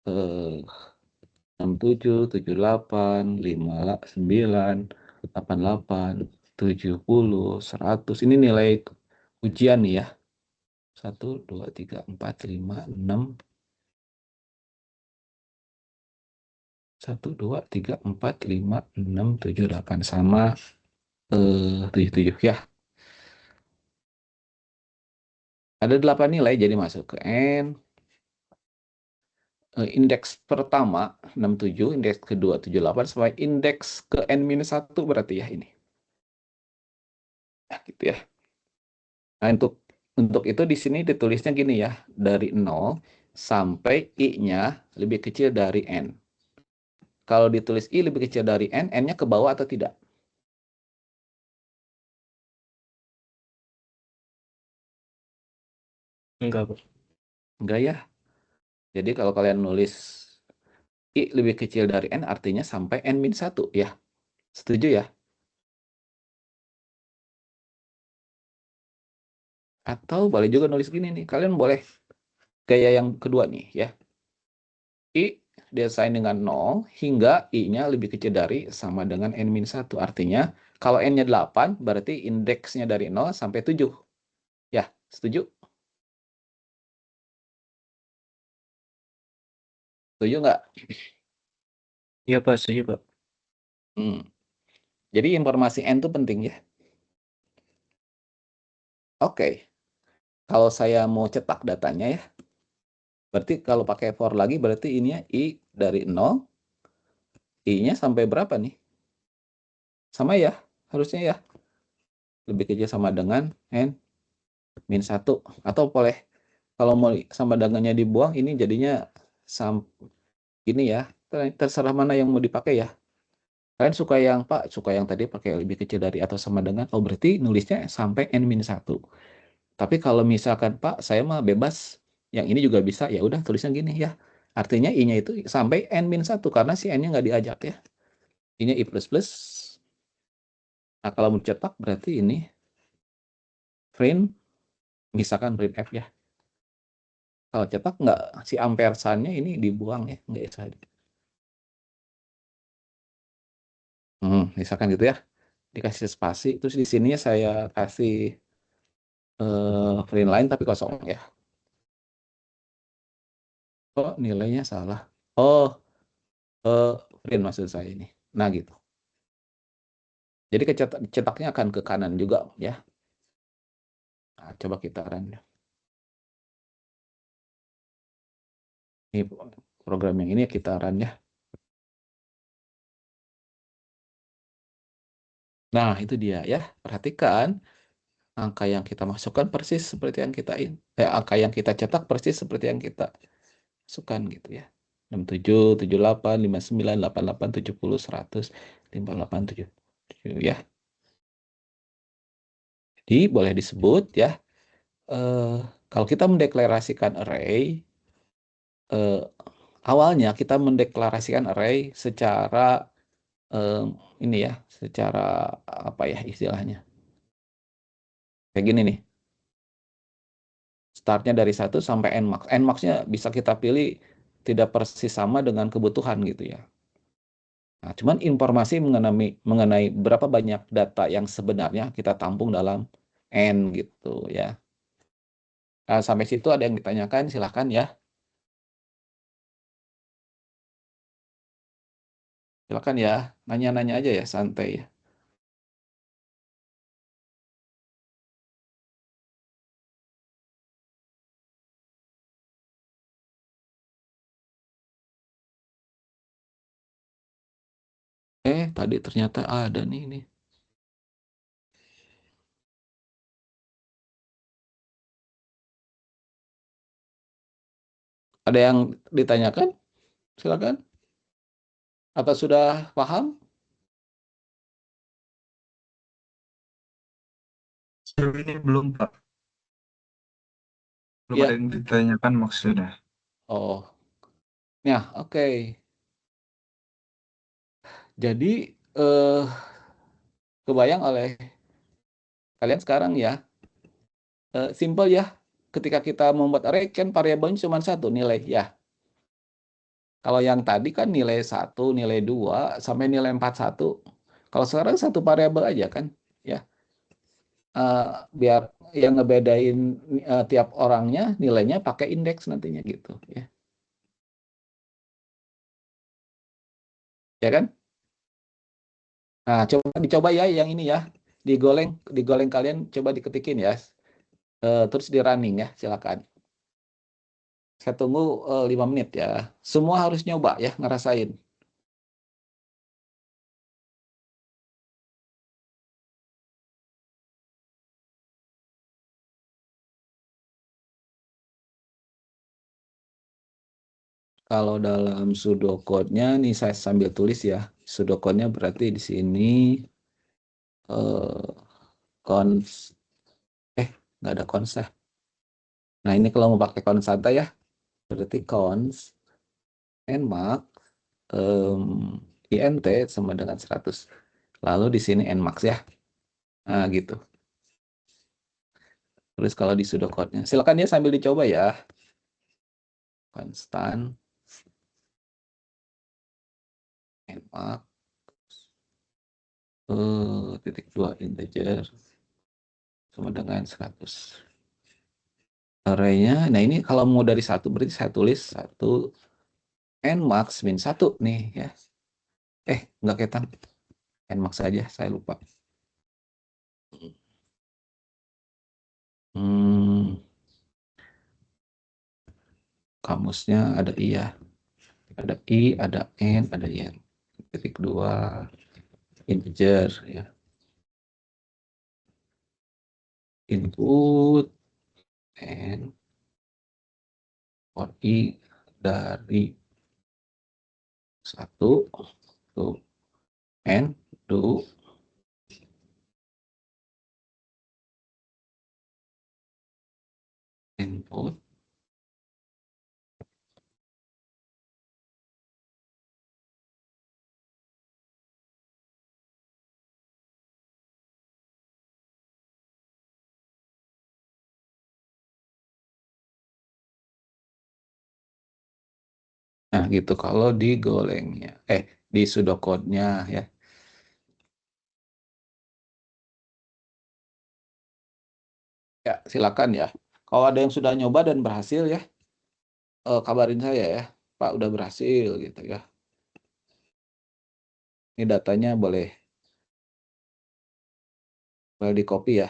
67, 78, 59, 88, 70, 100. Ini nilai ujian nih ya. 1, 2, 3, 4, 5, 6. 1, 2, 3, 4, 5, 6, 7, 8. Sama 77 ya. Ada 8 nilai jadi masuk ke N. Indeks pertama 67, indeks kedua 78, sampai indeks ke N-1 berarti ya ini. Nah, gitu ya. Nah, untuk itu di sini ditulisnya gini ya, dari 0 sampai I-nya lebih kecil dari N. Kalau ditulis I lebih kecil dari N, N-nya ke bawah atau tidak? Enggak, Pak. Enggak ya. Jadi kalau kalian nulis I lebih kecil dari N, artinya sampai N-1 ya. Setuju ya? Atau boleh juga nulis gini nih. Kalian boleh gaya yang kedua nih ya. I desain dengan 0 hingga I-nya lebih kecil dari sama dengan N-1. Artinya kalau N-nya 8 berarti indeksnya dari 0 sampai 7. Ya, setuju? Setuju nggak? Iya, Pak, setuju, Pak. Jadi informasi N itu penting ya. Oke. kalau saya mau cetak datanya ya, berarti kalau pakai for lagi berarti ininya I dari 0, I-nya sampai berapa nih? Sama ya, harusnya ya. Lebih kecil sama dengan N min 1. Atau boleh, kalau mau sama dengannya dibuang, ini jadinya ini ya. Terserah mana yang mau dipakai ya. Kalian suka yang, Pak, suka yang tadi pakai lebih kecil dari atau sama dengan, oh berarti nulisnya sampai N min 1. Tapi kalau misalkan, Pak, saya mah bebas, yang ini juga bisa, ya udah tulisnya gini ya. Artinya I-nya itu sampai N min 1, karena si N-nya nggak diajak ya. I-nya I++. Nah, kalau mau cetak berarti ini print, misalkan print F ya. Kalau cetak nggak, si ampersannya ini dibuang ya, nggak bisa. Misalkan gitu ya, dikasih spasi, terus di sininya saya kasih print line tapi kosong ya. Oh, nilainya salah. Oh, print maksud saya ini. Nah gitu. Jadi cetaknya akan ke kanan juga ya. Nah, coba kita run. Ini program yang ini kita run ya. Nah, itu dia ya. Perhatikan angka yang kita masukkan persis seperti yang kita angka yang kita cetak persis seperti yang kita masukkan gitu ya. 67, 78, 59, 88, 70, 100, 58, 77 ya. Jadi boleh disebut ya. Kalau kita mendeklarasikan array, awalnya kita mendeklarasikan array secara ini ya, secara apa ya istilahnya? Kayak gini nih. Startnya dari 1 sampai Nmax. Nmax-nya bisa kita pilih tidak persis sama dengan kebutuhan gitu ya. Nah, cuman informasi mengenai berapa banyak data yang sebenarnya kita tampung dalam N gitu ya. Nah, sampai situ ada yang ditanyakan, silahkan ya. Silakan ya, nanya-nanya aja ya, santai ya. Tadi ternyata ada nih ini. Ada yang ditanyakan? Silakan. Atau sudah paham? Sejauh ini belum, Pak. Belum Ya. ada yang ditanyakan maksudnya. Oh. Ya, oke. Jadi kebayang oleh kalian sekarang ya. Simple ya. Ketika kita membuat array kan variabelnya cuma satu nilai ya. Kalau yang tadi kan nilai 1, nilai 2 sampai nilai 41. Kalau sekarang satu variabel aja kan ya. Biar yang ngebedain tiap orangnya nilainya pakai indeks nantinya gitu ya. Ya kan? Nah, coba dicoba ya yang ini ya. Digoleng kalian coba diketikin ya. Terus di running ya, silakan. Saya tunggu 5 menit ya. Semua harus nyoba ya, ngerasain. Kalau dalam pseudocode-nya nih saya sambil tulis ya. Pseudocode-nya berarti di sini cons nggak ada cons ya. Nah, ini kalau mau pakai konstanta ya, berarti cons nmax int sama dengan 100. Lalu di sini nmax ya. Nah, gitu. Terus kalau di pseudocode-nya, silakan ya sambil dicoba ya. Konstan nmax titik 2 integer sama dengan 100. Array-nya, nah ini kalau mau dari 1 berarti saya tulis 1 nmax min 1 nih ya. Nggak ketan. Nmax saja, saya lupa. kamusnya ada I ya. Ada I, ada N, ada Y. Titik 2 integer ya. Input N for I dari 1 to N to input nah gitu kalau di golengnya di pseudocode-nya ya. Ya, silakan ya. Kalau ada yang sudah nyoba dan berhasil ya, kabarin saya ya. Pak udah berhasil gitu ya. Ini datanya boleh di copy ya.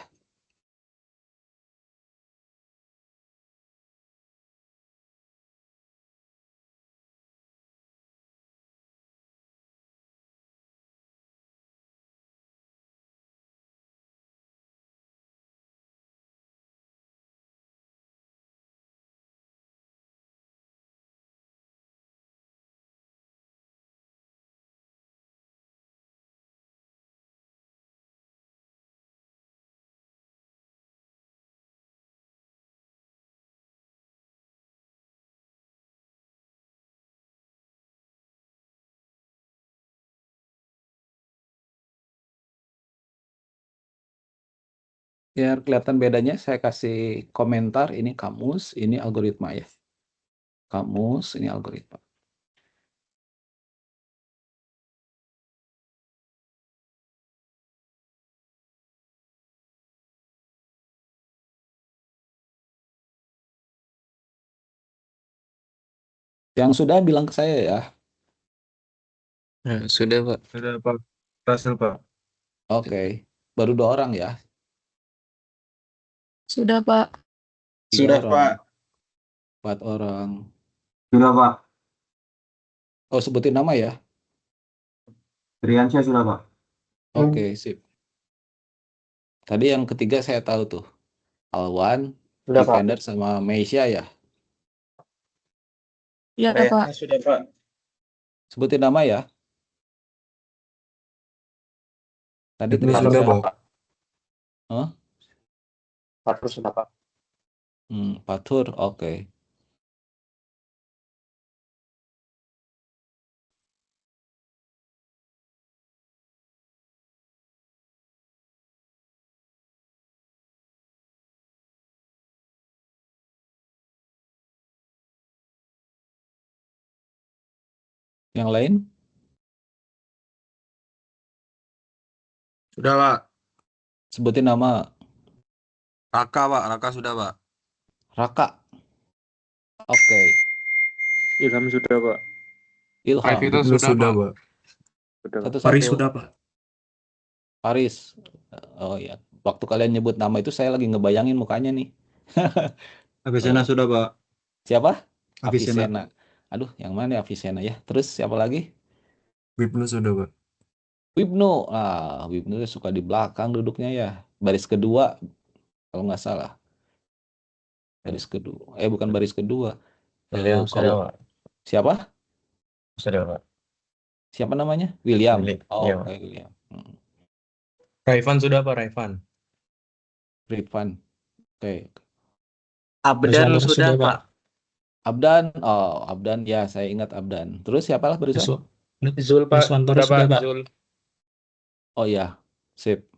Biar kelihatan bedanya, saya kasih komentar, ini kamus, ini algoritma ya. Kamus, ini algoritma. Yang sudah bilang ke saya ya. Nah, sudah Pak. Sudah Pak. Berhasil Pak. Oke. Baru 2 orang ya. Sudah, Pak. 3 Sudah orang. Pak. 4 orang. Sudah Pak. Oh, sebutin nama ya. Triansyah sudah Pak. Oke, sip. Tadi yang ketiga saya tahu tuh. Alwan, Sudah Pak. Defender sama Meisha ya. Iya, Pak. Sudah Pak. Sebutin nama ya. Tadi Ini Triansyah. sudah Pak. Hah? Fatur sudah Pak. Fatur, oke. Yang lain? Sudah, Pak. Sebutin nama. Raka, Pak. Raka sudah, Pak. Raka. Oke. Ilham sudah Pak. Ilham. Itu sudah, Pak. Sudah Pak. Satu-satu. Faris sudah, Pak. Faris. Oh ya. Waktu kalian nyebut nama itu saya lagi ngebayangin mukanya nih. Avicenna sudah Pak. Siapa? Avicenna. Avicenna. Aduh, yang mana ya Avicenna ya? Terus siapa lagi? Wibnu sudah Pak. Wibnu. Wibnu suka di belakang duduknya ya. Baris kedua kalau nggak salah. Baris kedua. Bukan baris kedua. William sudah Pak. Siapa? Sudah Pak. Siapa namanya? William. Iya, Pak. Oke, William. Raifan sudah, Pak. Raifan. Rifan. Oke. Abdan sudah Pak. Abdan. Oh, Abdan. Ya, saya ingat Abdan. Terus siapa lah barusan? Zul, Pak. Sudah, Pak. Zul. Oh ya, sip.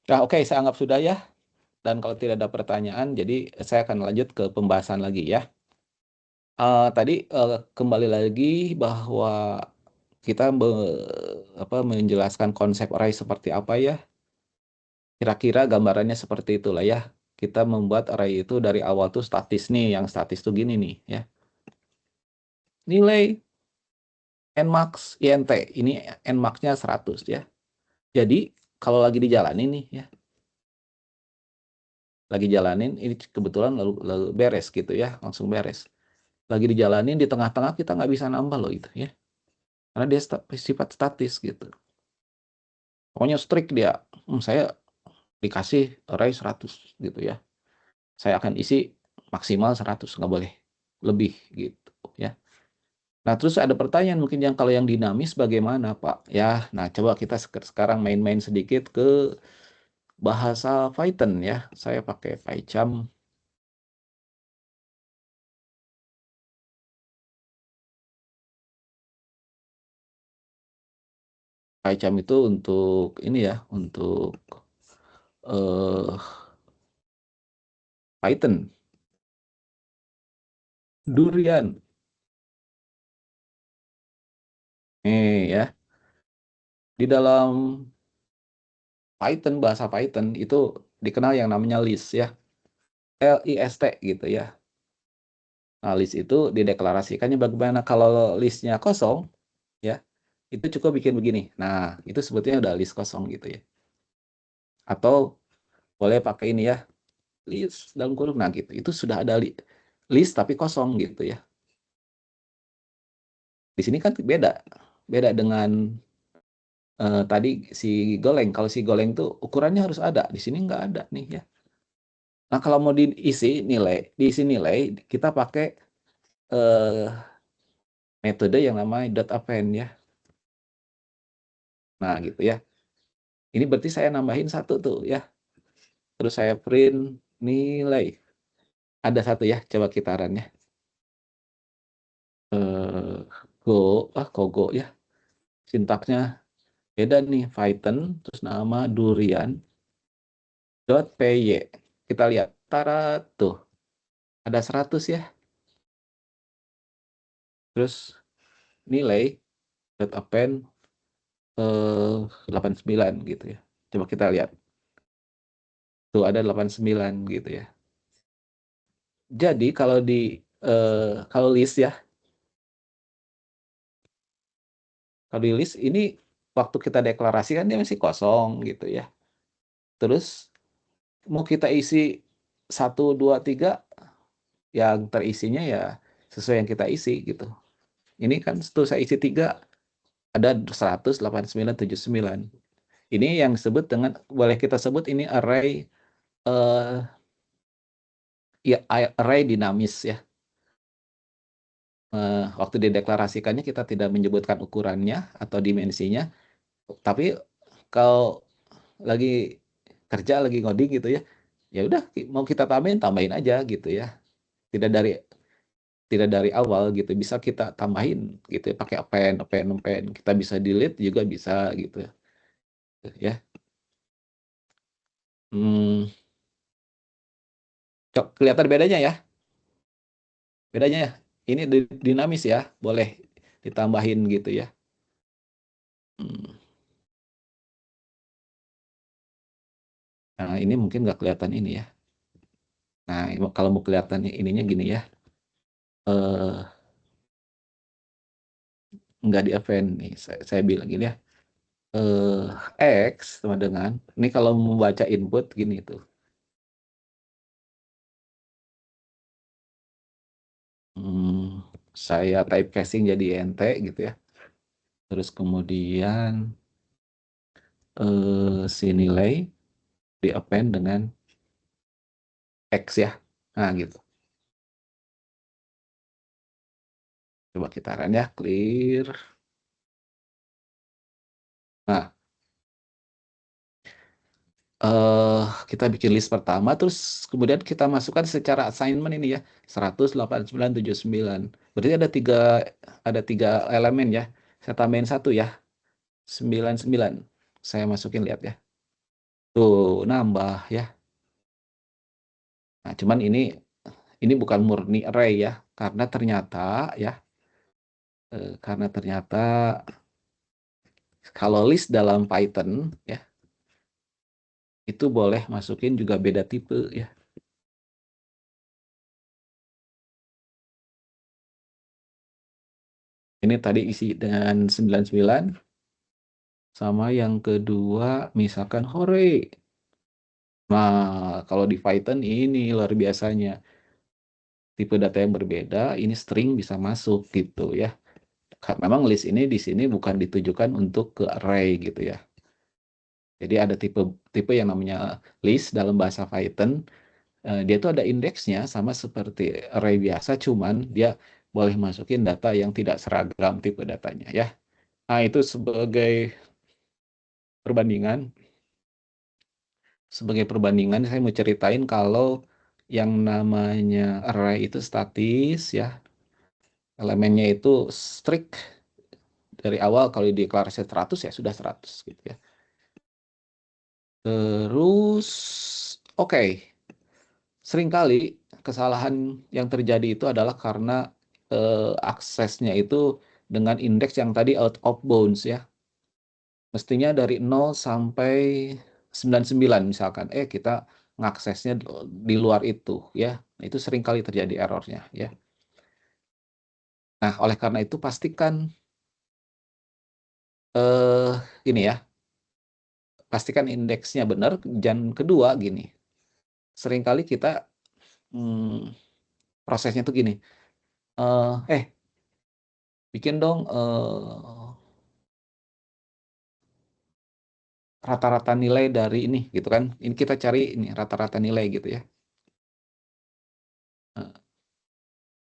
Nah, oke, saya anggap sudah ya. Dan kalau tidak ada pertanyaan, jadi saya akan lanjut ke pembahasan lagi ya. Tadi kembali lagi bahwa kita menjelaskan konsep array seperti apa ya. Kira-kira gambarannya seperti itulah ya. Kita membuat array itu dari awal tuh statis nih. Yang statis tuh gini nih ya. Nilai nmax int. Ini nmax-nya 100 ya. Jadi kalau lagi dijalanin nih ya. lagi jalanin, ini kebetulan lalu beres gitu ya, langsung beres. Lagi dijalanin, di tengah-tengah kita nggak bisa nambah loh itu ya. Karena dia sifat statis gitu. Pokoknya strict dia. Saya dikasih array 100 gitu ya. Saya akan isi maksimal 100, nggak boleh lebih gitu ya. Nah, terus ada pertanyaan mungkin yang kalau yang dinamis bagaimana, Pak? Ya, nah coba kita sekarang main-main sedikit ke bahasa Python ya. Saya pakai PyCharm. PyCharm itu untuk ini ya, untuk Python. Durian. Ya. Di dalam Python, bahasa Python itu dikenal yang namanya list ya. LIST gitu ya. Nah, list itu dideklarasikannya bagaimana kalau listnya kosong ya. Itu cukup bikin begini. Nah, itu sebetulnya udah list kosong gitu ya. Atau boleh pakai ini ya, list dalam kurung. Nah, gitu. Itu sudah ada list tapi kosong gitu ya. Di sini kan beda dengan tadi si goleng. Kalau si goleng tuh ukurannya harus ada. Di sini nggak ada nih ya. Nah, kalau mau diisi nilai, kita pakai metode yang namanya .append ya. Nah, gitu ya. Ini berarti saya nambahin satu tuh ya. Terus saya print nilai. Ada satu ya, coba kita run ya. Kogo ya. Sintaksnya beda nih, Python, terus nama durian.py. Kita lihat, tara tuh. Ada 100 ya. Terus nilai .append 89 gitu ya. Coba kita lihat. Tuh ada 89 gitu ya. Jadi kalau list ya, kalau di list ini waktu kita deklarasikan dia masih kosong gitu ya. Terus mau kita isi 1, 2, 3, yang terisinya ya sesuai yang kita isi gitu. Ini kan setelah saya isi 3, ada 100, 89, 79. Ini yang disebut dengan, boleh kita sebut ini array ya, array dinamis ya. Waktu dideklarasikannya kita tidak menyebutkan ukurannya atau dimensinya, tapi kalau lagi kerja, lagi ngoding gitu ya, ya udah mau kita tambahin aja gitu ya. Tidak dari awal gitu, bisa kita tambahin gitu ya, pakai append. Kita bisa delete juga bisa gitu ya. Kelihatan bedanya ya? Bedanya ya? Ini dinamis ya, boleh ditambahin gitu ya. Nah, ini mungkin nggak kelihatan ini ya. Nah, kalau mau kelihatan ininya gini ya. Nggak di append nih, saya bilang gini ya. X sama dengan, ini kalau membaca input gini tuh. Saya typecasting jadi ent gitu ya. Terus kemudian si nilai di append dengan X ya. Nah, gitu. Coba kita run ya, clear. Nah, kita bikin list pertama, terus kemudian kita masukkan secara assignment ini ya, 18979. Berarti ada tiga elemen ya. Saya tambahin satu ya, 99. Saya masukin, lihat ya. Tuh, nambah ya. Nah, cuman ini bukan murni array ya, karena ternyata ya, kalau list dalam Python ya, itu boleh masukin juga beda tipe ya. Ini tadi isi dengan 99, sama yang kedua misalkan hore. Nah, kalau di Python ini luar biasanya. Tipe data yang berbeda, ini string bisa masuk gitu ya. Memang list ini di sini bukan ditujukan untuk ke array gitu ya. Jadi ada tipe yang namanya list dalam bahasa Python. Dia tuh ada indeksnya sama seperti array biasa, cuman dia boleh masukin data yang tidak seragam tipe datanya ya. Nah, itu sebagai perbandingan. Sebagai perbandingan, saya mau ceritain kalau yang namanya array itu statis ya. Elemennya itu strict dari awal, kalau deklarasi 100 ya sudah 100 gitu ya. Terus oke. Seringkali kesalahan yang terjadi itu adalah karena aksesnya itu dengan indeks yang tadi out of bounds ya. Mestinya dari 0 sampai 99 misalkan. Kita ngaksesnya di luar itu ya. Nah, itu seringkali terjadi errornya ya. Nah, oleh karena itu pastikan ini ya. Pastikan indeksnya benar. Dan kedua gini. Seringkali kita prosesnya tuh gini. Bikin dong rata-rata nilai dari ini gitu kan. Ini kita cari ini rata-rata nilai gitu ya.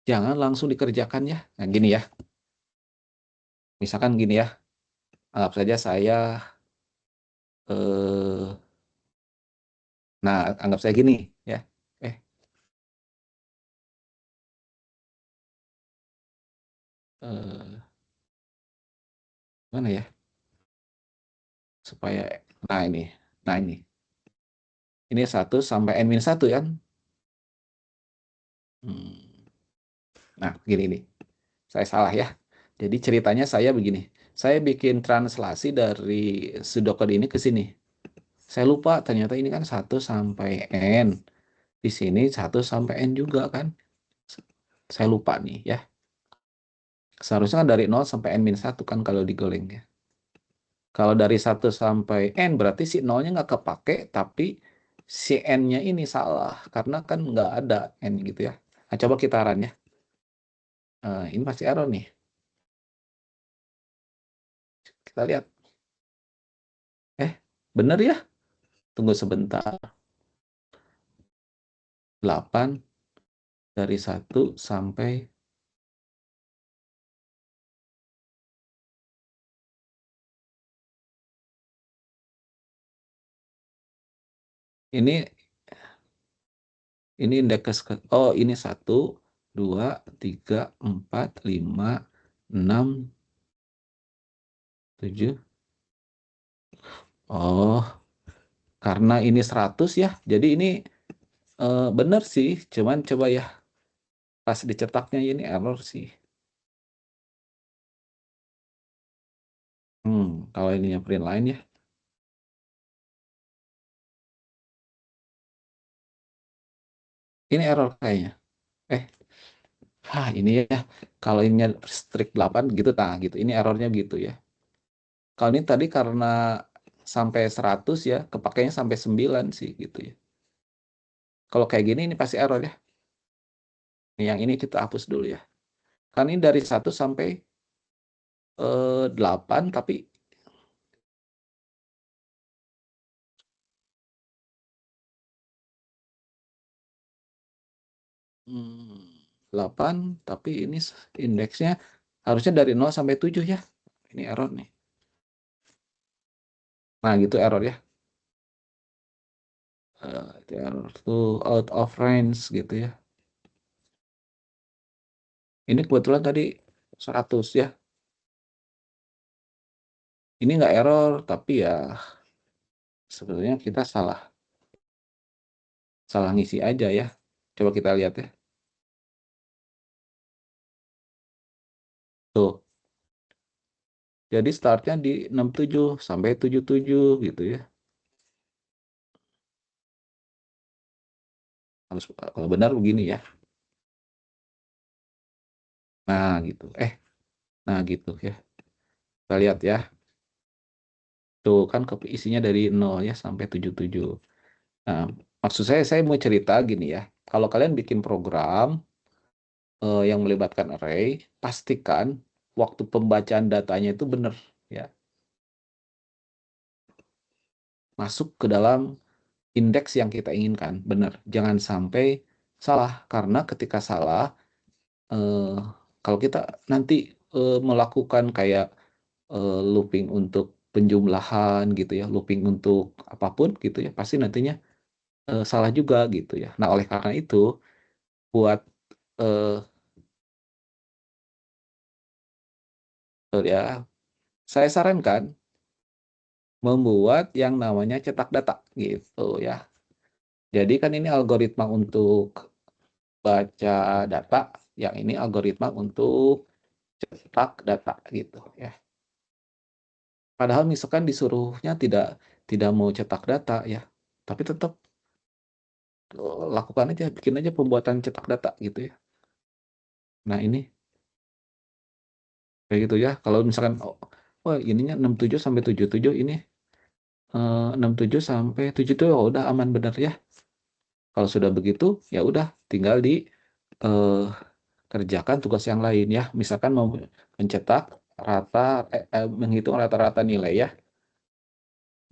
Jangan langsung dikerjakan ya. Nah, gini ya. Misalkan gini ya. Anggap saja saya nah, anggap saya gini ya. Mana ya? Supaya nah ini. Ini 1 sampai n-1 kan? Nah, gini nih. Saya salah ya. Jadi ceritanya saya begini. Saya bikin translasi dari pseudocode ini ke sini. Saya lupa ternyata ini kan 1 sampai n. Di sini 1 sampai n juga kan. Saya lupa nih ya. Seharusnya kan dari 0 sampai n-1 kan kalau digoleng ya. Kalau dari 1 sampai n berarti si 0-nya nggak kepake, tapi si n-nya ini salah. Karena kan nggak ada n gitu ya. Nah, coba kita run ya. Ini pasti error nih. Kita lihat. Bener ya? Tunggu sebentar. 8 dari 1 sampai ini indeks ini 1 2 3 4 5 6 7. Oh, karena ini 100 ya. Jadi ini benar sih, cuman coba ya pas dicetaknya ini error sih. Kalau ininya print line ya. Ini error kayaknya. Ini ya. Kalau ininya strict 8 gitu, gitu. Ini errornya gitu ya. Kalau ini tadi karena sampai 100 ya, kepakainya sampai 9 sih gitu ya. Kalau kayak gini ini pasti error ya. Yang ini kita hapus dulu ya. Kan ini dari 1 sampai 8 tapi 8 tapi ini indeksnya harusnya dari 0 sampai 7 ya. Ini error nih. Nah, gitu error ya. Itu error tuh out of range gitu ya. Ini kebetulan tadi 100 ya. Ini nggak error, tapi ya sebenarnya kita salah ngisi aja ya. Coba kita lihat ya. Tuh. Jadi startnya di 67 sampai 77 gitu ya. Kalau benar begini ya. Nah, gitu. Nah, gitu ya. Kita lihat ya. Tuh kan isinya dari 0 ya sampai 77. Nah, maksud saya mau cerita gini ya. Kalau kalian bikin program yang melibatkan array, pastikan waktu pembacaan datanya itu benar ya. Masuk ke dalam indeks yang kita inginkan, benar. Jangan sampai salah, karena ketika salah, kalau kita nanti melakukan kayak looping untuk penjumlahan gitu ya, looping untuk apapun gitu ya, pasti nantinya salah juga gitu ya. Nah, oleh karena itu buat ya saya sarankan membuat yang namanya cetak data gitu ya. Jadi kan ini algoritma untuk baca data, yang ini algoritma untuk cetak data gitu ya. Padahal misalkan disuruhnya tidak mau cetak data ya, tapi tetap lakukan aja, bikin aja pembuatan cetak data gitu ya. Nah ini kayak gitu ya. Kalau misalkan oh ininya 67 sampai 77 ini 67 sampai 77 oh, udah aman benar ya. Kalau sudah begitu ya udah tinggal di kerjakan tugas yang lain ya. Misalkan mau mencetak menghitung rata-rata nilai ya.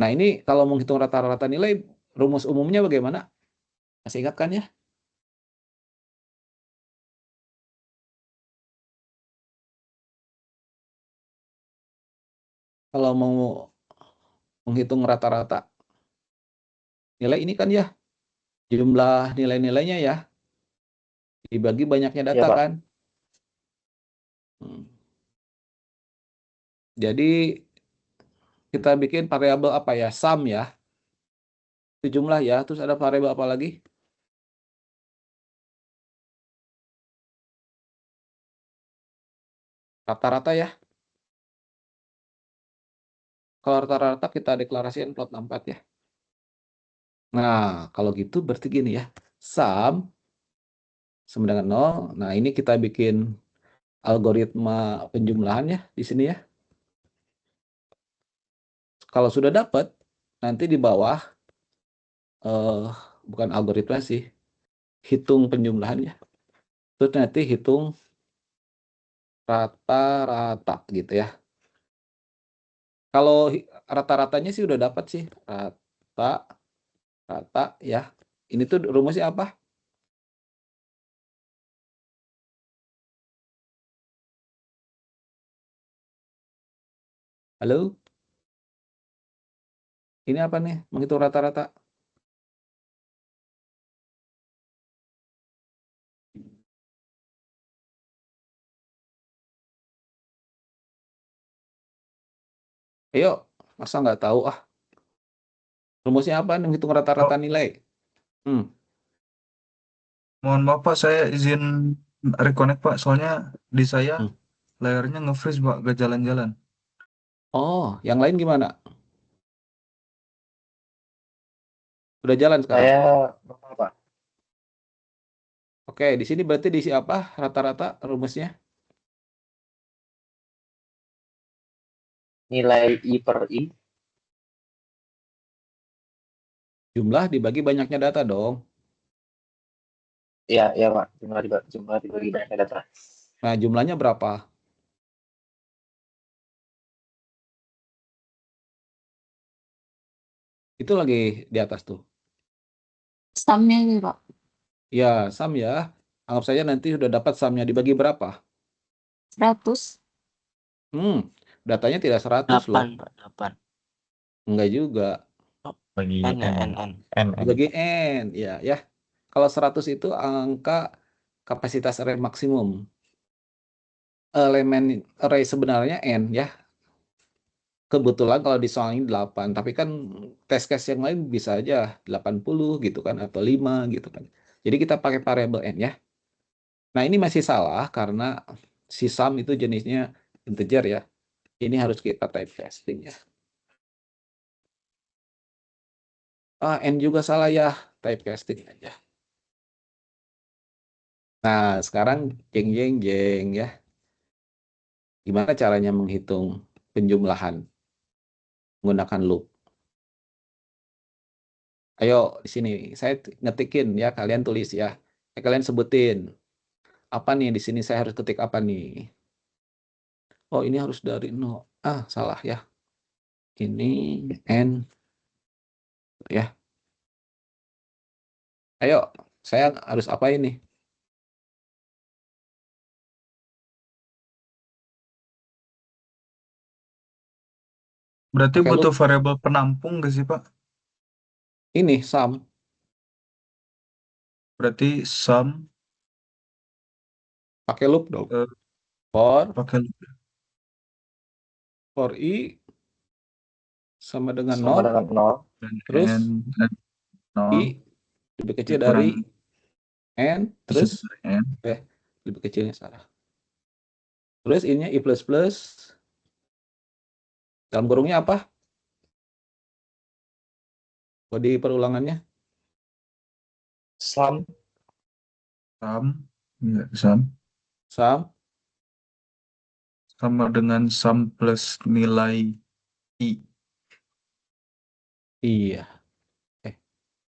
Nah, ini kalau menghitung rata-rata nilai rumus umumnya bagaimana? Masih ingat kan ya? Kalau mau menghitung rata-rata nilai ini kan ya, jumlah nilai-nilainya ya, dibagi banyaknya Iya, data Pak. kan. Jadi kita bikin variabel apa ya? Sum ya. Itu jumlah ya. Terus ada variabel apa lagi? Rata-rata ya. Kalau rata-rata kita deklarasikan plot 64 ya. Nah, kalau gitu berarti gini ya. Sum sama dengan 0. Nah, ini kita bikin algoritma penjumlahan ya di sini ya. Kalau sudah dapat, nanti di bawah bukan algoritma sih, hitung penjumlahannya. Terus nanti hitung rata-rata gitu ya. Kalau rata-ratanya sih udah dapat sih, rata ya. Ini tuh rumusnya apa? Halo? Ini apa nih? Menghitung rata-rata. Ayo, masa nggak tahu ah? Rumusnya apa nih menghitung rata-rata Oh, nilai? mohon maaf Pak, saya izin reconnect Pak, soalnya di saya Hmm. layarnya nge-freeze Pak, gak jalan-jalan. Oh, yang lain gimana? Udah jalan sekarang? Saya normal, Pak. Oke, di sini berarti diisi apa rata-rata rumusnya? Nilai I per I. Jumlah dibagi banyaknya data dong. Iya, iya, Pak. Jumlah dibagi banyak data. Nah, jumlahnya berapa? Itu lagi di atas tuh. Sumnya nih, Pak. Ya, sum ya. Anggap saja nanti sudah dapat sumnya dibagi berapa? 100. Datanya tidak 100 loh. 8, Pak. 8. Enggak juga. Bagi N ya, N. Dibagi N, ya, ya. Kalau 100 itu angka kapasitas array maksimum. Elemen array sebenarnya N ya. Kebetulan kalau disoalin 8, tapi kan test case yang lain bisa aja 80 gitu kan, atau 5 gitu kan. Jadi kita pakai variabel N ya. Nah, ini masih salah karena si sum itu jenisnya integer ya. Ini harus kita typecasting ya. N juga salah ya, typecasting aja. Nah, sekarang jeng ya. Gimana caranya menghitung penjumlahan menggunakan loop? Ayo di sini saya ngetikin ya, kalian tulis ya. Kalian sebutin. Apa nih di sini saya harus ketik apa nih? Oh, ini harus dari no. Salah ya. Ini N ya. Ayo, saya harus apa ini? Berarti Pakai butuh loop. variabel penampung nggak sih, Pak? Ini sum. Berarti sum Pakai loop dong. eh, For pakai I sama dengan Sama 0. dengan 0. dan Terus n 0 I lebih kecil dikurangi dari N. Terus n. lebih kecilnya salah. Terus ininya I++. Dalam kurungnya apa? Body perulangannya. Sum. Sum, ya, sum Sum. sama dengan sum plus nilai I. Iya.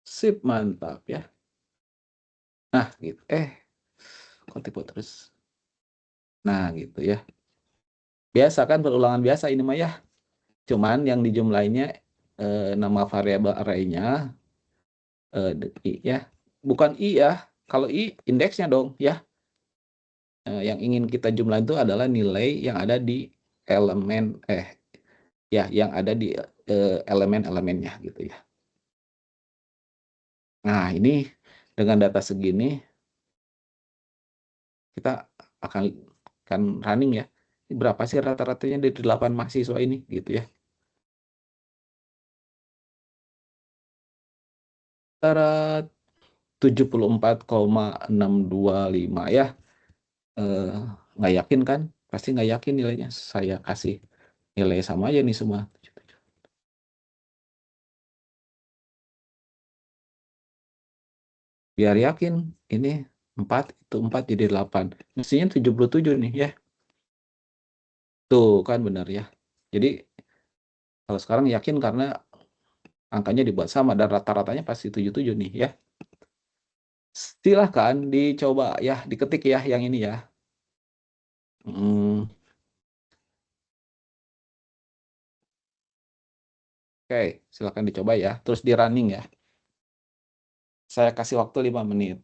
Sip, mantap ya. Nah, gitu. Kok tipe terus? Nah, gitu ya. Biasa kan perulangan biasa ini mah ya. Cuman yang dijumlahinnya nama variabel array-nya I ya. Bukan I ya. Kalau I indeksnya dong ya. Yang ingin kita jumlah itu adalah nilai yang ada di elemen yang ada di elemen-elemennya gitu ya. Nah, ini dengan data segini kita akan running ya. Ini berapa sih rata-ratanya dari 8 mahasiswa ini gitu ya. Antara 74,625 ya. Nggak yakin kan? Pasti nggak yakin nilainya. Saya kasih nilai sama aja nih semua. Biar yakin ini 4, itu 4 jadi 8. Mestinya 77 nih ya. Tuh kan benar ya. Jadi kalau sekarang yakin karena angkanya dibuat sama dan rata-ratanya pasti 77 nih ya. Silahkan dicoba ya, diketik ya yang ini ya. Oke, silahkan dicoba ya. Terus di running ya. Saya kasih waktu 5 menit.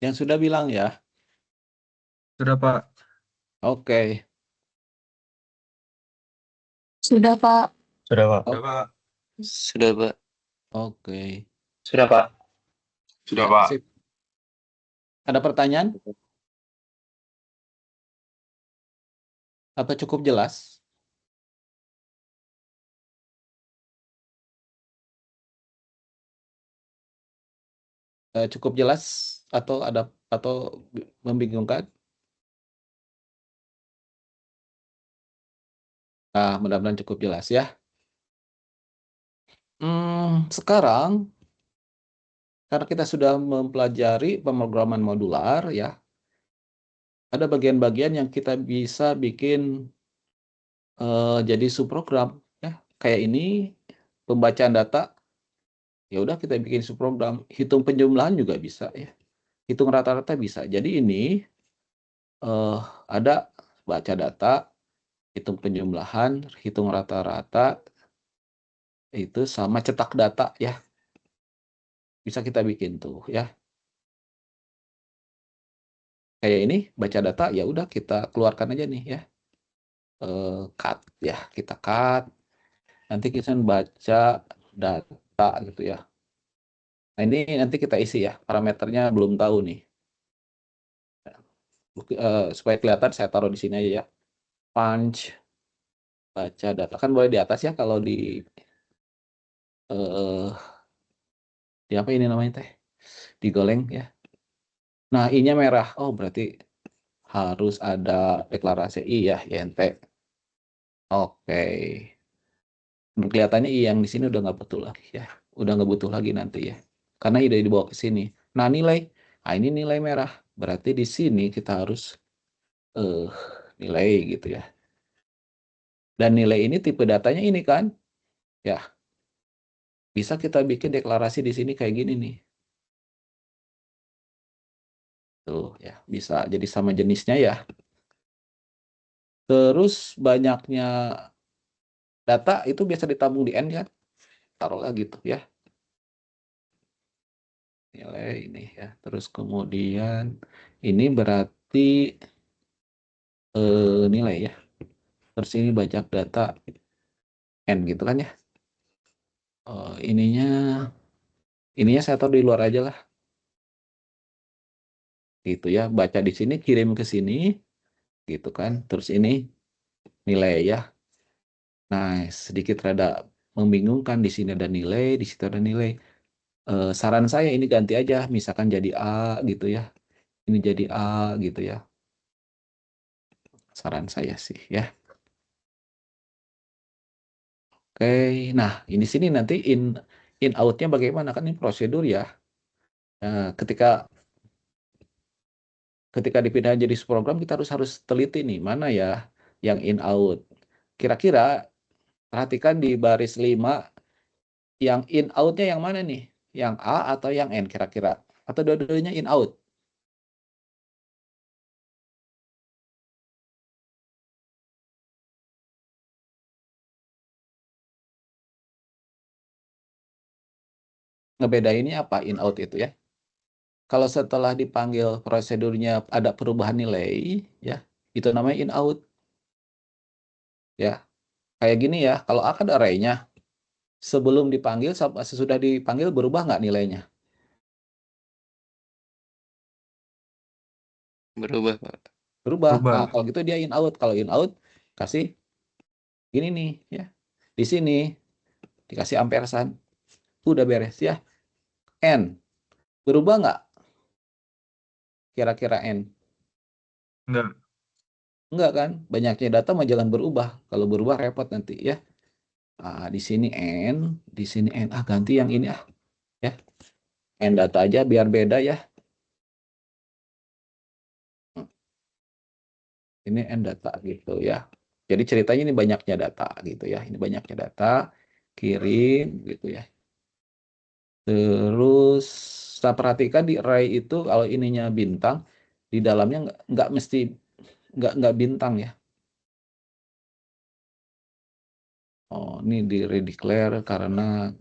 Yang sudah bilang ya. Sudah, Pak. Oke. Sudah, Pak. Sudah, Pak. Sudah, Pak. Sudah, Pak. Oke. Sudah, Pak. Sudah, Ya, Pak. sip. Ada pertanyaan? Atau cukup jelas? Cukup jelas atau membingungkan? Nah, mudah-mudahan cukup jelas ya. Sekarang karena kita sudah mempelajari pemrograman modular ya, ada bagian-bagian yang kita bisa bikin jadi subprogram ya. Kayak ini pembacaan data, ya udah kita bikin subprogram. Hitung penjumlahan juga bisa ya. Hitung rata-rata bisa. Jadi ini ada baca data, hitung penjumlahan, hitung rata-rata, itu sama cetak data ya. Bisa kita bikin tuh ya. Kayak ini baca data, ya udah kita keluarkan aja nih ya. Cut ya, kita cut. Nanti kita baca data gitu ya. Nah ini nanti kita isi ya, parameternya belum tahu nih. Supaya kelihatan saya taruh di sini aja ya. Punch baca data kan boleh di atas ya, kalau di apa ini namanya teh, digoleng ya. Nah I-nya merah, oh berarti harus ada deklarasi I ya, INT. Oke. Kelihatannya I yang di sini udah nggak betul lagi ya, udah nggak butuh lagi nanti ya, karena I udah dibawa ke sini. Nah nilai, ini nilai merah, berarti di sini kita harus nilai gitu ya. Dan nilai ini tipe datanya ini kan, ya bisa kita bikin deklarasi di sini kayak gini nih. Tuh ya, bisa jadi sama jenisnya ya. Terus banyaknya data itu biasa ditabung di N kan, taruhlah gitu ya. Nilai ini ya. Terus kemudian ini berarti nilai ya. Terus ini banyak data N gitu kan ya. Ininya saya taruh di luar aja lah. Gitu ya, baca di sini, kirim ke sini, gitu kan. Terus ini nilai ya. Nah, sedikit rada membingungkan, di sini ada nilai, di situ ada nilai. Saran saya ini ganti aja, misalkan jadi A gitu ya. Ini jadi A gitu ya. Saran saya sih ya. Oke, nah ini sini nanti in out-nya bagaimana, kan ini prosedur ya. Nah, ketika dipindah jadi program, kita harus teliti nih mana ya yang in out. Kira-kira perhatikan di baris 5, yang in out-nya yang mana nih? Yang A atau yang N kira-kira? Atau dua-duanya in out? Ngebedainnya apa in out itu ya? Kalau setelah dipanggil prosedurnya ada perubahan nilai, ya itu namanya in out. Ya, kayak gini ya. Kalau A kan array-nya, sebelum dipanggil sampai sesudah dipanggil berubah nggak nilainya? Berubah, Pak. Berubah. Berubah. Nah, kalau gitu dia in out. Kalau in out kasih gini nih ya. Di sini dikasih ampersand. Udah beres ya. N. Berubah nggak? Kira-kira N. Enggak. Enggak kan? Banyaknya data mah jangan berubah. Kalau berubah repot nanti ya. Di sini N, di sini N. Ganti yang ini ya. N data aja biar beda ya. Ini N data gitu ya. Jadi ceritanya ini banyaknya data gitu ya. Ini banyaknya data, kirim gitu ya. Terus saya perhatikan di array itu kalau ininya bintang, di dalamnya nggak mesti nggak bintang ya. Oh, ini di redeclare karena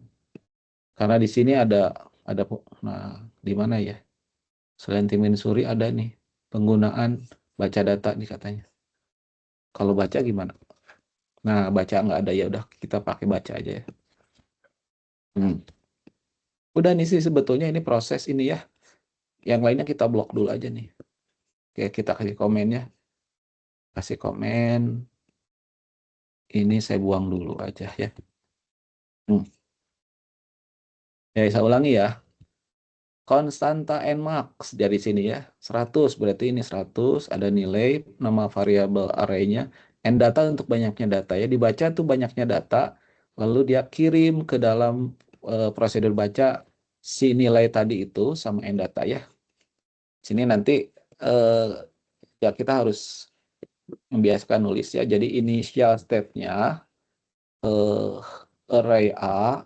di sini ada nah di mana ya? Selain Timensuri ada nih penggunaan baca data nih katanya. Kalau baca gimana? Nah, baca nggak ada, ya udah kita pakai baca aja ya. Udah nih sih sebetulnya ini proses ini ya. Yang lainnya kita blok dulu aja nih. Oke, kita kasih komennya. kasih komen. Ini saya buang dulu aja ya. Ya, saya ulangi ya. Konstanta Nmax dari sini ya. 100 berarti ini 100, ada nilai nama variabel arraynya. N data untuk banyaknya data ya. Dibaca tuh banyaknya data, lalu dia kirim ke dalam prosedur baca si nilai tadi itu sama N data ya. Sini nanti ya kita harus membiasakan nulis ya. Jadi initial state-nya array A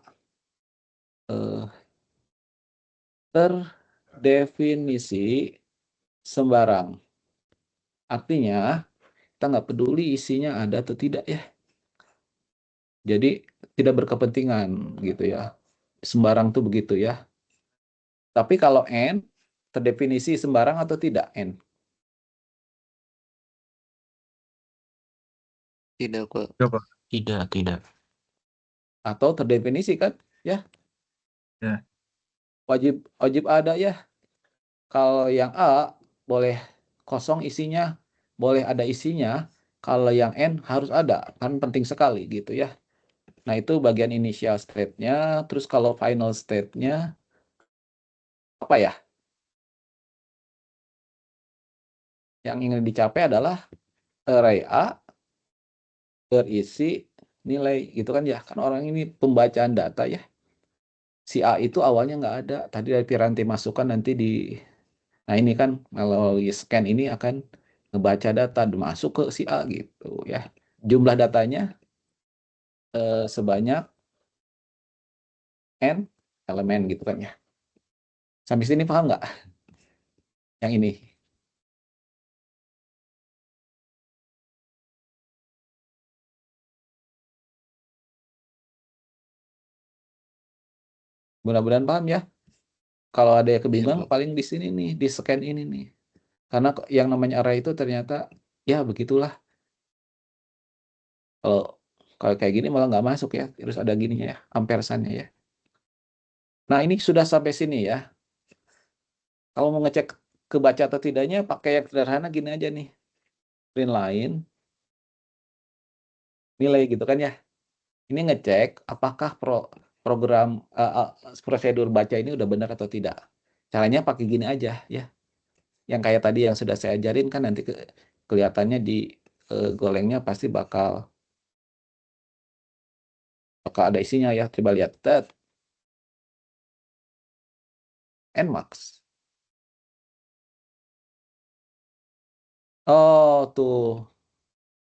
terdefinisi sembarang. Artinya kita nggak peduli isinya ada atau tidak ya. Jadi tidak berkepentingan gitu ya. Sembarang tuh begitu ya. Tapi kalau N terdefinisi sembarang atau tidak N? Tidak, Pak. Coba. Tidak. Atau terdefinisi kan ya? Ya. Wajib ada ya. Kalau yang A boleh kosong isinya, boleh ada isinya. Kalau yang N harus ada, kan penting sekali gitu ya. Nah itu bagian initial state-nya. Terus kalau final state-nya apa ya? Yang ingin dicapai adalah array A berisi nilai gitu kan ya. Kan orang ini pembacaan data ya. Si A itu awalnya nggak ada. Tadi dari Piranti masukkan nanti di... Nah ini kan melalui scan ini akan ngebaca data masuk ke si A gitu ya. Jumlah datanya sebanyak N elemen gitu kan ya. Sampai sini paham nggak? Yang ini. Mudah-mudahan paham ya. Kalau ada yang kebingungan, paling di sini nih, di scan ini nih. Karena yang namanya array itu ternyata, ya begitulah. Kalau kayak gini malah nggak masuk ya. Terus ada gininya ya, ampersannya ya. Nah ini sudah sampai sini ya. Kalau mau ngecek kebaca atau tidaknya, pakai yang sederhana gini aja nih. Print line, nilai gitu kan ya. Ini ngecek apakah program prosedur baca ini udah benar atau tidak. Caranya pakai gini aja ya. Yang kayak tadi yang sudah saya ajarin kan nanti kelihatannya di golengnya pasti bakal ada isinya ya. Coba lihat. Nmax. Oh, tuh.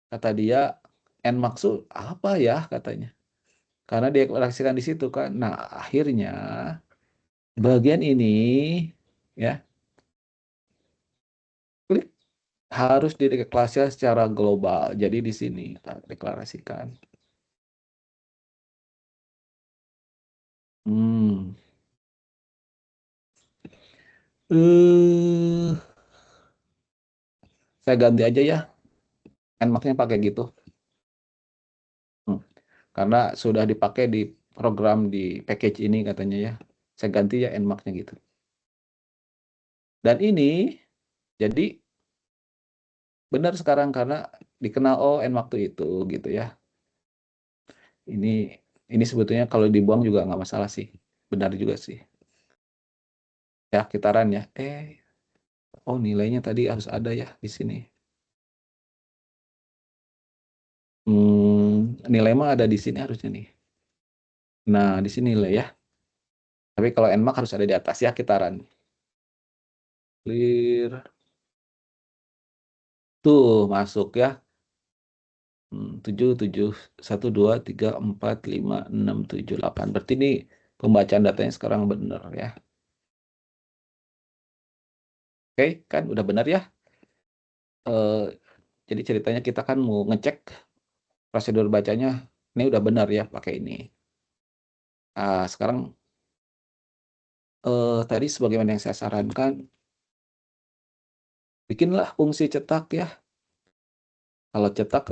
Kata dia, Nmax itu apa ya katanya. Karena dia deklarasikan di situ kan. Nah, akhirnya bagian ini ya klik harus dideklarasikan secara global. Jadi di sini kita deklarasikan. Saya ganti aja ya. Nmax-nya pakai gitu. Karena sudah dipakai di program di package ini katanya ya. Saya ganti ya Nmax-nya gitu. Dan ini jadi benar sekarang karena dikenal Nmax itu gitu ya. Ini sebetulnya kalau dibuang juga nggak masalah sih. Benar juga sih. Ya, kita run ya. Oh nilainya tadi harus ada ya di sini. Nilai mah ada di sini harusnya nih. Nah, di sini nilai ya. Tapi kalau Nmax harus ada di atas ya, kita run. Clear. Tuh, masuk ya. 7, 7, 1, 2, 3, 4, 5, 6, 7, 8. Berarti ini pembacaan datanya sekarang benar ya. Oke, kan udah benar ya. Jadi ceritanya kita kan mau ngecek prosedur bacanya. Ini udah benar ya pakai ini. Sekarang tadi sebagaimana yang saya sarankan, bikinlah fungsi cetak ya. Kalau cetak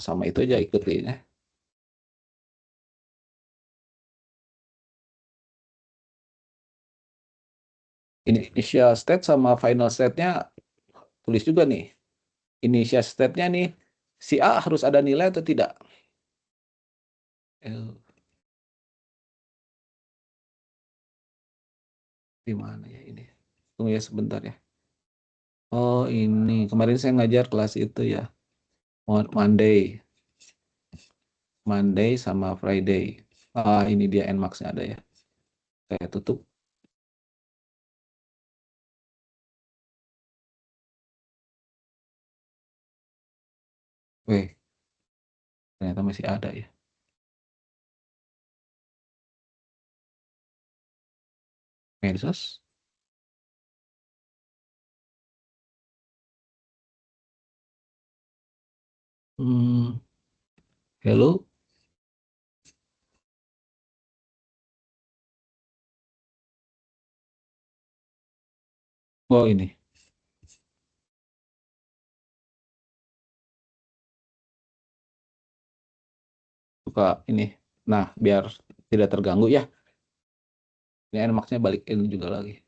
sama itu aja ikutin ya. Initial state sama final state-nya tulis juga nih. Initial state-nya nih, si A harus ada nilai atau tidak? Di mana ya ini? Tunggu ya sebentar ya. Oh ini, kemarin saya ngajar kelas itu ya. Monday. Monday sama Friday. Ini dia Nmax-nya ada ya. Saya tutup. Weh, ternyata masih ada ya. Medsos. Hello. Oh ini. Suka ini. Nah, biar tidak terganggu ya. Ini Nmax-nya balikin juga lagi.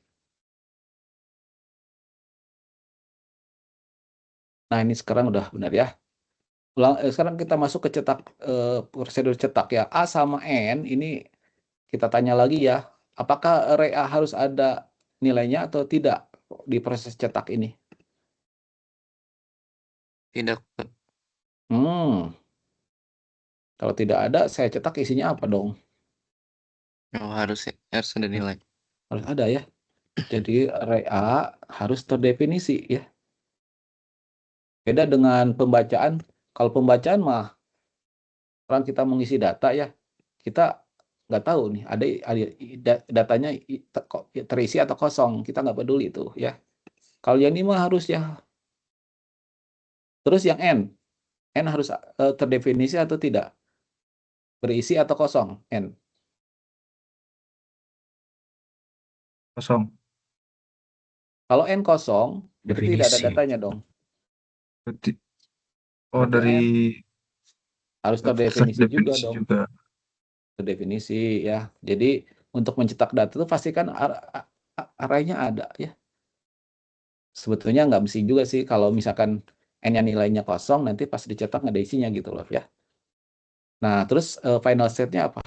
Nah, ini sekarang udah benar ya. Sekarang kita masuk ke cetak prosedur cetak ya. A sama N ini kita tanya lagi ya. Apakah array A harus ada nilainya atau tidak di proses cetak ini? Tidak. Kalau tidak ada, saya cetak isinya apa dong? Oh, harus ada nilai. Harus ada ya. Jadi array A harus terdefinisi ya. Beda dengan pembacaan. Kalau pembacaan mah orang kita mengisi data ya, kita nggak tahu nih ada datanya terisi atau kosong, kita nggak peduli itu ya. Kalau yang ini mah harus ya. Terus yang N harus terdefinisi atau tidak, berisi atau kosong N. Kosong. Kalau N kosong, berarti tidak ada Definisi. datanya dong. Berarti, Berarti dari N harus terdefinisi juga definisi dong. juga. Terdefinisi ya. Jadi untuk mencetak data itu pastikan arraynya ada ya. Sebetulnya nggak mesti juga sih kalau misalkan N-nya nilainya kosong, nanti pas dicetak nggak ada isinya gitu loh ya. Nah, terus final state-nya apa?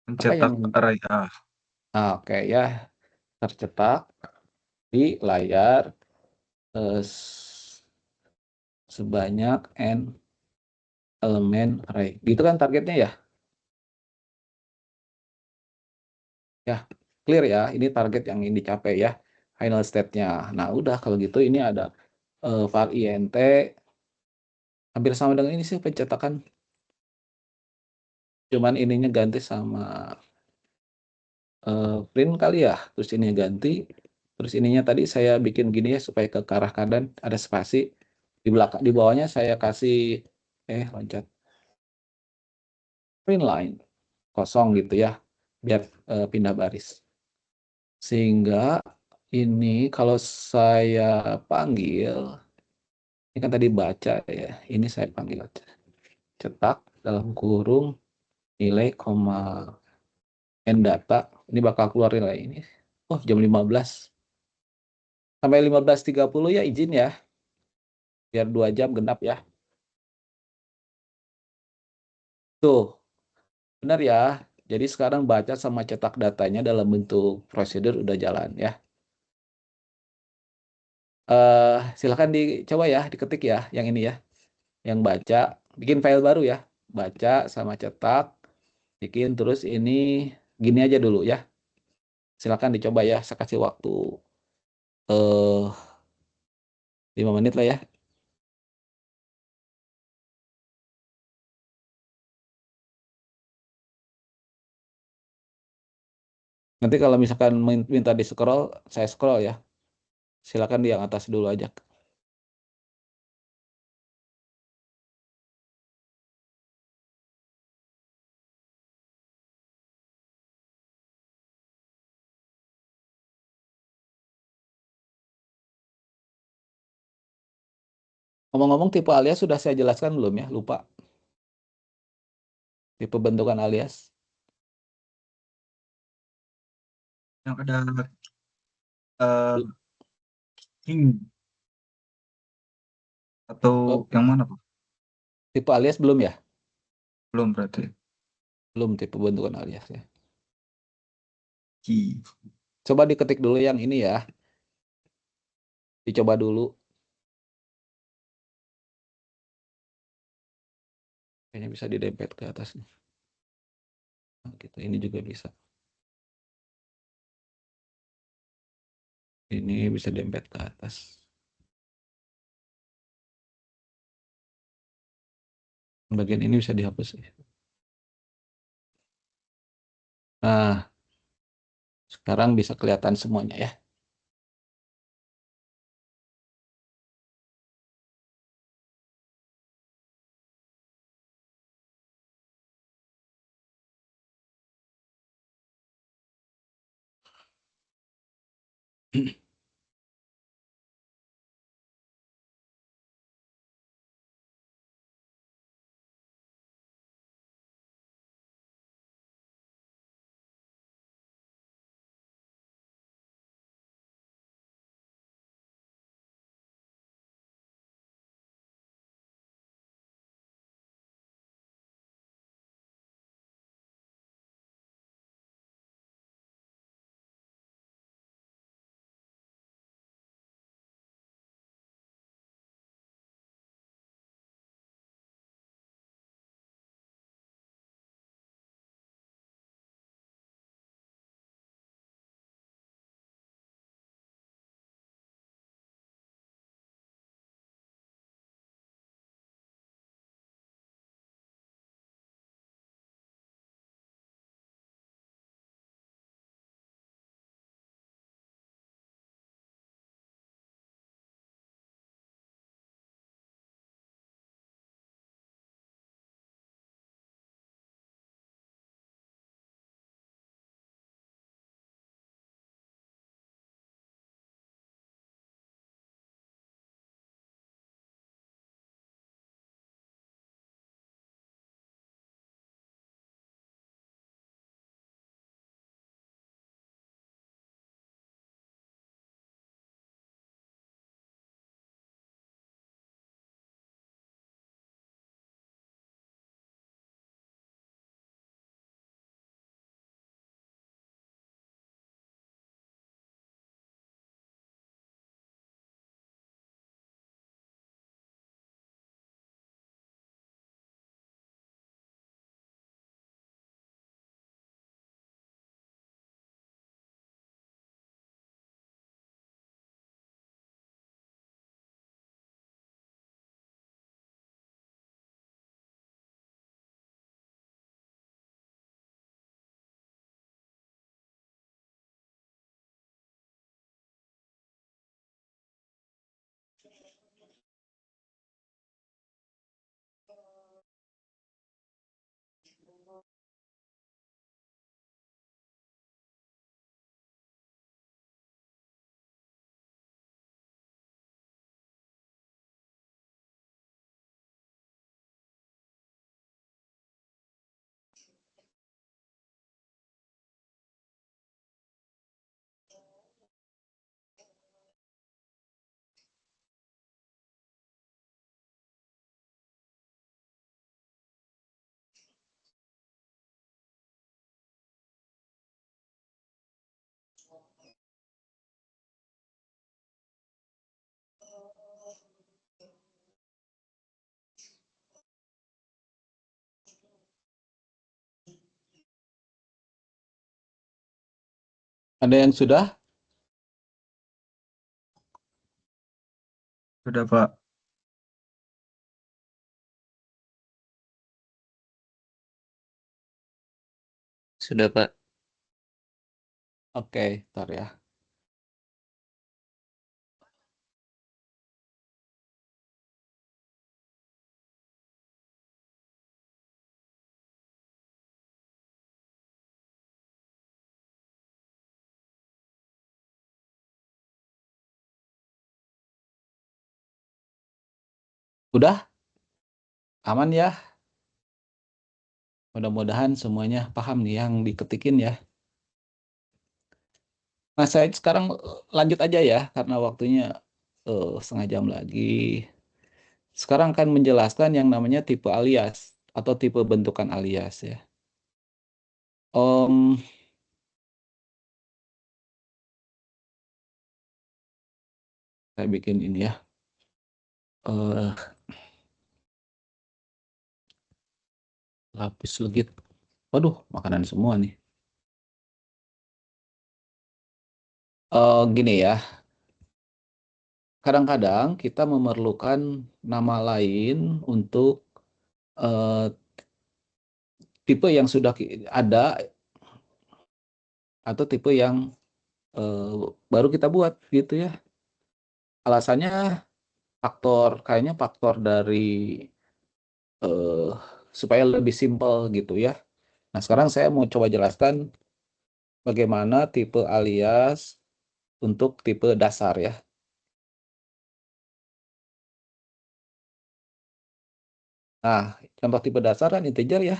Mencetak array A. Oke ya, tercetak di layar sebanyak N elemen array. Gitu kan targetnya ya? Ya, clear ya. Ini target yang ingin dicapai ya. Final state-nya. Nah, udah kalau gitu ini ada var int. Hampir sama dengan ini sih pencetakan. Cuman ininya ganti sama print kali ya. Terus ininya ganti. Terus ininya tadi saya bikin gini ya supaya ke arah kanan ada spasi. Di belakang, di bawahnya saya kasih loncat. Print line. Kosong gitu ya. Biar pindah baris. Sehingga ini kalau saya panggil, ini kan tadi baca ya, ini saya panggil cetak dalam kurung nilai koma n data, ini bakal keluar nilai ini. Oh, jam 15. Sampai 15.30 ya izin ya. Biar 2 jam genap ya. Tuh, benar ya. Jadi sekarang baca sama cetak datanya dalam bentuk prosedur udah jalan ya. Silakan dicoba ya, diketik ya yang ini ya. Yang baca, bikin file baru ya. Baca sama cetak, bikin terus ini gini aja dulu ya. Silakan dicoba ya, saya kasih waktu 5 menit lah ya. Nanti kalau misalkan minta di scroll, saya scroll ya. Silakan di yang atas dulu aja. Ngomong-ngomong tipe alias sudah saya jelaskan belum ya? Lupa. Tipe bentukan alias. Yang ada king atau Oh, yang mana Pak? tipe alias belum ya? Belum berarti. Belum tipe bentukan alias ya. Key. Coba diketik dulu yang ini ya. Dicoba dulu. Kayaknya bisa didempet ke atas nih. Nah, gitu. Ini juga bisa. Ini bisa dempet ke atas. Bagian ini bisa dihapus ya. Nah, sekarang bisa kelihatan semuanya ya. Ada yang sudah? Sudah Pak. Sudah, Pak. Oke, ntar ya. Udah? Aman ya? Mudah-mudahan semuanya paham nih yang diketikin ya. Nah, saya sekarang lanjut aja ya, karena waktunya setengah jam lagi. Sekarang akan menjelaskan yang namanya tipe alias atau tipe bentukan alias ya. Om, saya bikin ini ya. Lapis legit. Waduh, makanan semua nih. Gini ya. Kadang-kadang kita memerlukan nama lain untuk tipe yang sudah ada atau tipe yang baru kita buat gitu ya. Alasannya kayaknya faktor dari supaya lebih simpel gitu ya. Nah, sekarang saya mau coba jelaskan bagaimana tipe alias untuk tipe dasar ya. Nah, contoh tipe dasar kan integer ya.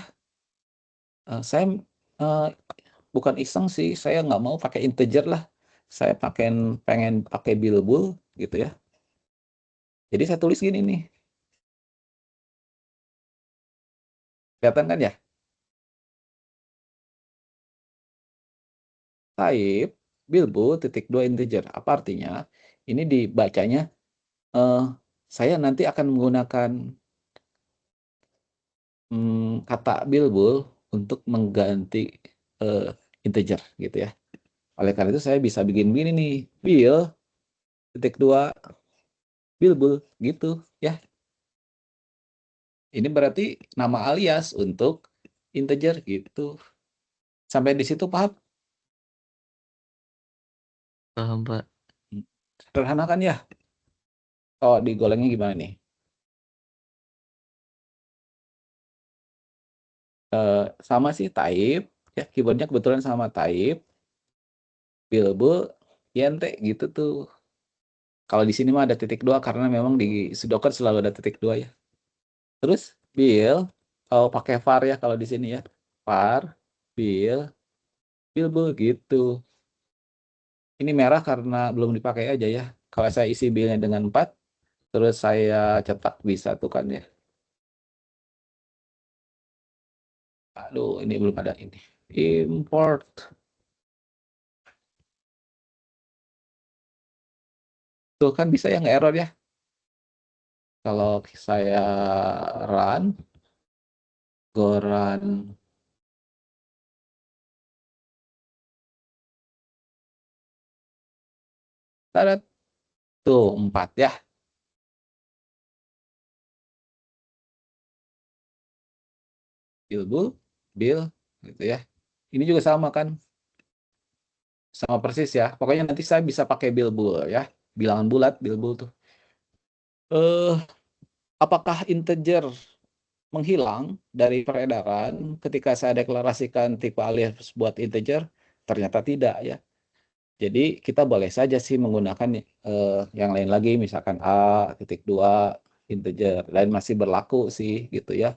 Saya bukan iseng sih, saya nggak mau pakai integer lah. Saya pengen pakai bilbul gitu ya. Jadi saya tulis gini nih. Kelihatan kan ya? Type bilbul titik 2 integer. Apa artinya? Ini dibacanya saya nanti akan menggunakan kata bilbul untuk mengganti integer gitu ya. Oleh karena itu saya bisa bikin begini nih, bil titik 2 bilbul gitu ya. Ini berarti nama alias untuk integer gitu. Sampai di situ paham? Paham, Pak. Sederhana kan ya? Oh, digolengnya gimana nih? Sama sih type, ya keyboardnya kebetulan sama type, bilbul, int gitu tuh. Kalau di sini mah ada titik 2 karena memang di sudoku selalu ada titik 2 ya. Terus bil, kalau pakai var ya kalau di sini ya. Var, bilbul gitu. Ini merah karena belum dipakai aja ya. Kalau saya isi bilnya dengan 4, terus saya cetak bisa tuh kan ya. Aduh, ini belum ada ini. Import. Tuh kan bisa ya nggak error ya. Kalau saya run, go run. Tadat. Tuh 4 ya. Bilbul, bil, gitu ya. Ini juga sama kan. Sama persis ya. Pokoknya nanti saya bisa pakai bilbul ya. Bilangan bulat, bilbul tuh. Apakah integer menghilang dari peredaran ketika saya deklarasikan tipe alias buat integer? Ternyata tidak ya. Jadi kita boleh saja sih menggunakan yang lain lagi, misalkan A titik 2 integer, lain masih berlaku sih gitu ya.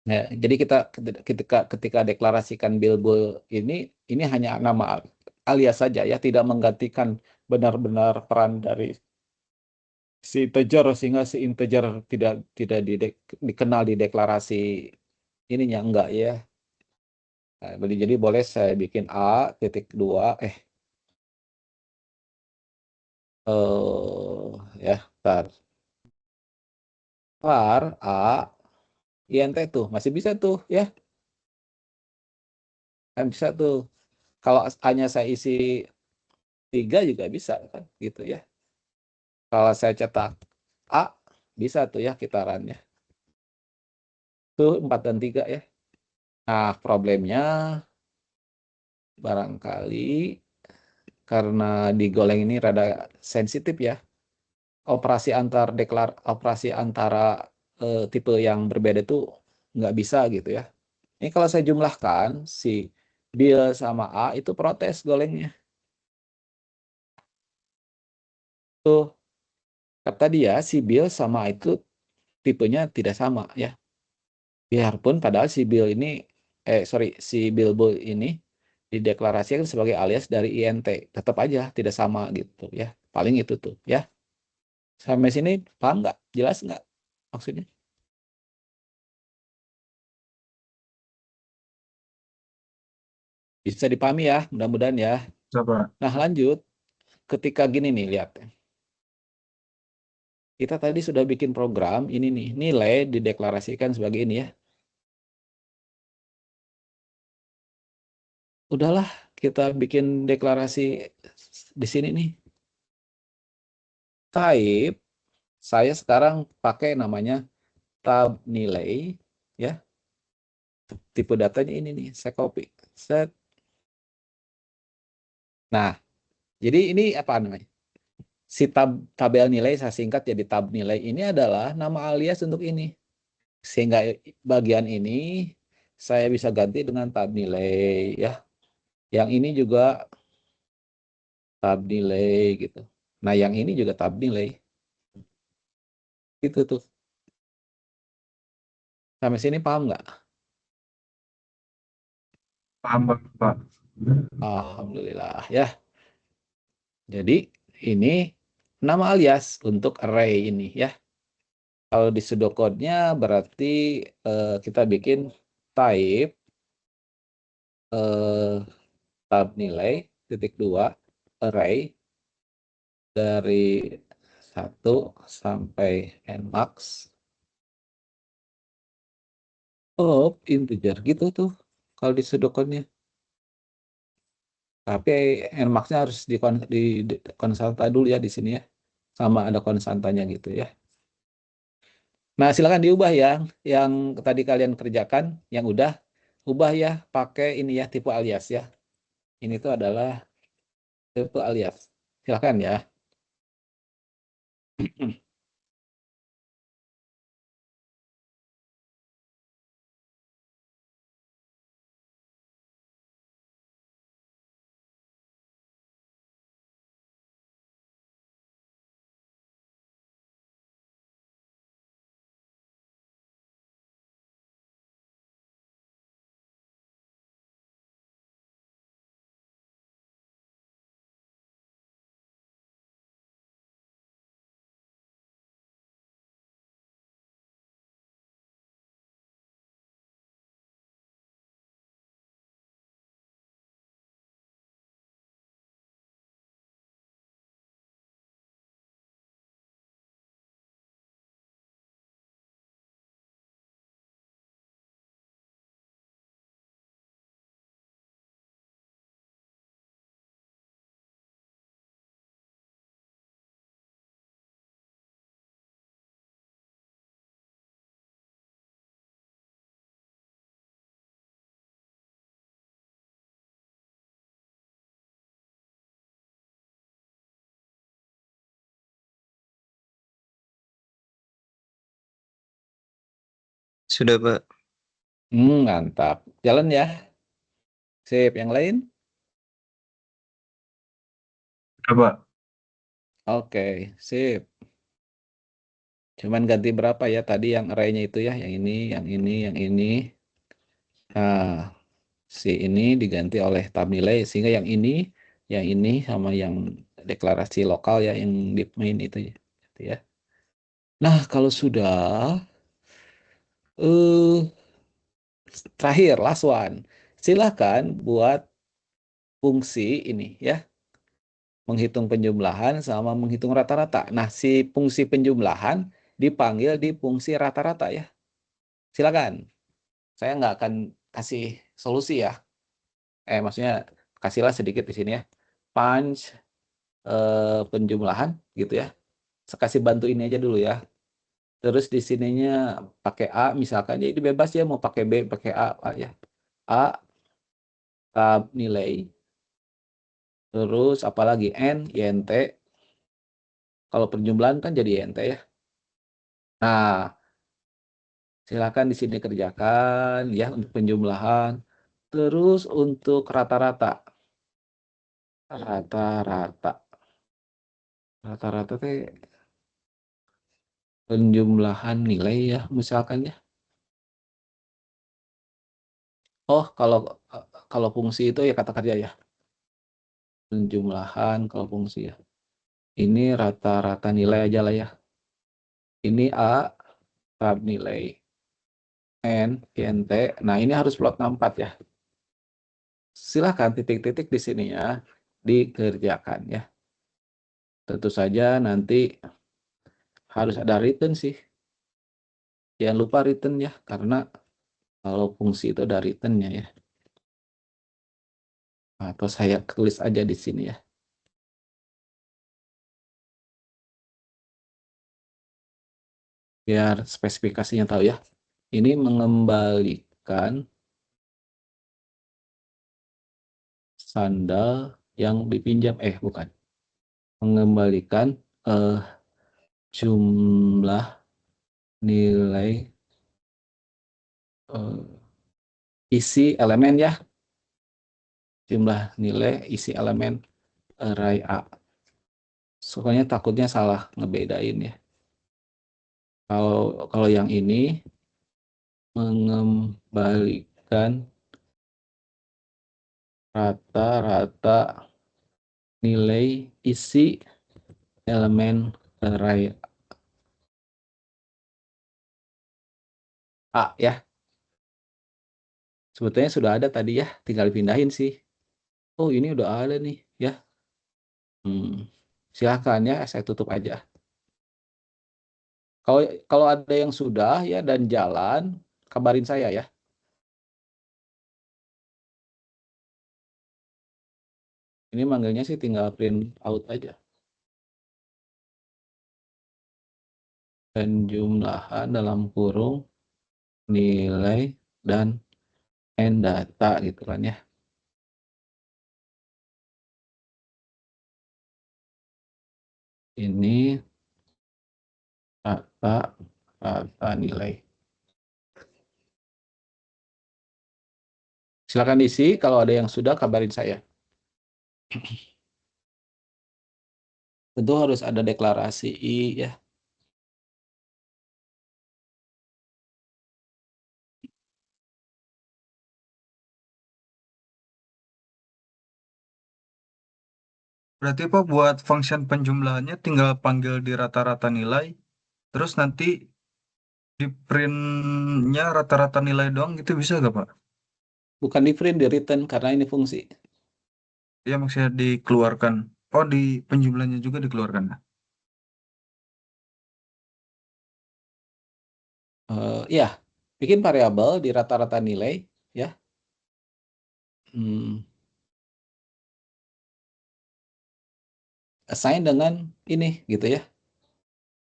Ya, jadi kita ketika deklarasikan bilbul ini hanya nama alias saja ya, tidak menggantikan benar-benar peran dari si integer sehingga si integer tidak dikenal di deklarasi ininya enggak ya. Nah, jadi boleh saya bikin A titik 2 ya, ntar var A int tuh masih bisa tuh ya, kan bisa tuh. Kalau hanya saya isi 3 juga bisa kan gitu ya. Kalau saya cetak A bisa tuh ya kitarannya. Tuh 4 dan 3 ya. Nah, problemnya barangkali karena digoleng ini rada sensitif ya. Operasi antara tipe yang berbeda itu nggak bisa gitu ya. Ini kalau saya jumlahkan si bil sama A itu protes golengnya. Tuh kata dia si bil sama itu tipenya tidak sama ya. Biarpun padahal si Bill ini, si Bilbo ini dideklarasikan sebagai alias dari INT, tetap aja tidak sama gitu ya. Paling itu tuh ya. Sampai sini paham nggak? Jelas nggak maksudnya? Bisa dipahami ya, mudah-mudahan ya. Coba. Nah lanjut, ketika gini nih, lihat. Kita tadi sudah bikin program, ini nih, nilai dideklarasikan sebagai ini ya. Udahlah, kita bikin deklarasi di sini nih. Type, saya sekarang pakai namanya tab nilai, ya. Tipe datanya ini nih, saya copy. Set. Nah, jadi ini apa namanya? Si tabel nilai saya singkat jadi tab nilai ini adalah nama alias untuk ini. Sehingga bagian ini saya bisa ganti dengan tab nilai ya. Yang ini juga tab nilai gitu. Nah, yang ini juga tab nilai. Itu tuh. Sampai sini paham nggak? Paham, Pak. Alhamdulillah ya. Jadi ini nama alias untuk array ini ya. Kalau di pseudocode-nya berarti kita bikin type tab nilai titik 2 array dari 1 sampai nmax of integer gitu tuh kalau di pseudocode-nya. Tapi nmax-nya harus di konstanta dulu ya di sini ya. Sama ada konstantanya gitu ya. Nah, silakan diubah ya. Yang tadi kalian kerjakan, yang udah ubah ya pakai ini ya tipe alias ya. Ini tuh adalah tipe alias. Silakan ya. Sudah, Pak. Mantap. Jalan ya. Sip, yang lain? Coba. Oke, sip. Cuman ganti berapa ya tadi yang array-nya itu ya, yang ini, yang ini, yang ini. Nah, si ini diganti oleh tab nilai sehingga yang ini sama yang deklarasi lokal ya yang di main itu ya. Gitu ya. Nah, kalau sudah terakhir last one. Silahkan buat fungsi ini ya. Menghitung penjumlahan sama menghitung rata-rata. Nah, si fungsi penjumlahan dipanggil di fungsi rata-rata ya. Silakan. Saya nggak akan kasih solusi ya. Maksudnya kasihlah sedikit di sini ya. Punch penjumlahan gitu ya. Saya kasih bantu ini aja dulu ya. Terus di sininya pakai A misalkan ya itu bebas ya mau pakai B pakai A ya. A tab nilai. Terus apalagi N INT. Kalau penjumlahan kan jadi INT ya. Nah, silakan di sini kerjakan ya untuk penjumlahan. Terus untuk rata-rata. Rata-rata. Rata-rata teh penjumlahan nilai ya misalkan ya. Oh, kalau fungsi itu ya kata kerja ya. Penjumlahan kalau fungsi ya. Ini rata-rata nilai aja lah ya. Ini A, tab nilai N, INT. Nah, ini harus plot 64 ya. Silahkan titik-titik di sini ya, dikerjakan ya. Tentu saja nanti harus ada return sih. Jangan lupa return ya, karena kalau fungsi itu ada return-nya ya. Atau saya tulis aja di sini ya. Biar spesifikasinya tahu ya. Ini mengembalikan sandal yang dipinjam. Bukan. Mengembalikan jumlah nilai isi elemen ya. Jumlah nilai isi elemen array A. Soalnya takutnya salah ngebedain ya. Kalau yang ini mengembalikan rata-rata nilai isi elemen array A ya. Sebetulnya sudah ada tadi ya, tinggal pindahin sih. Oh, ini udah ada nih ya. Silakan ya, saya tutup aja. Kalau ada yang sudah ya dan jalan, kabarin saya ya. Ini manggilnya sih tinggal print out aja. Dan jumlahan dalam kurung nilai dan n data gitu kan ya. Ini rata nilai. Silakan isi, kalau ada yang sudah kabarin saya. Tentu harus ada deklarasi I ya. Berarti Pak buat function penjumlahannya tinggal panggil di rata-rata nilai, terus nanti di printnya rata-rata nilai doang gitu bisa gak Pak? Bukan di print, di return karena ini fungsi. Ya maksudnya dikeluarkan. Oh di penjumlahnya juga dikeluarkan. Ya, bikin variabel di rata-rata nilai ya. Assign dengan ini gitu ya.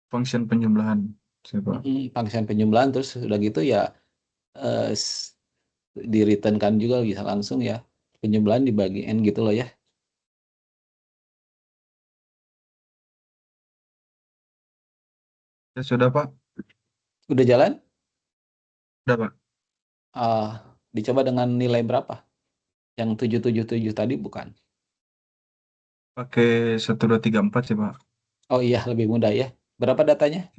Function penjumlahan. Siapa? Function penjumlahan, terus udah gitu ya di return kan juga bisa langsung ya. Penjumlahan dibagi N gitu loh ya. Ya sudah Pak. Udah jalan? Udah Pak. Dicoba dengan nilai berapa? Yang 777 tadi bukan? Pakai 1234 sih Pak. Oh iya, lebih mudah ya. Berapa datanya?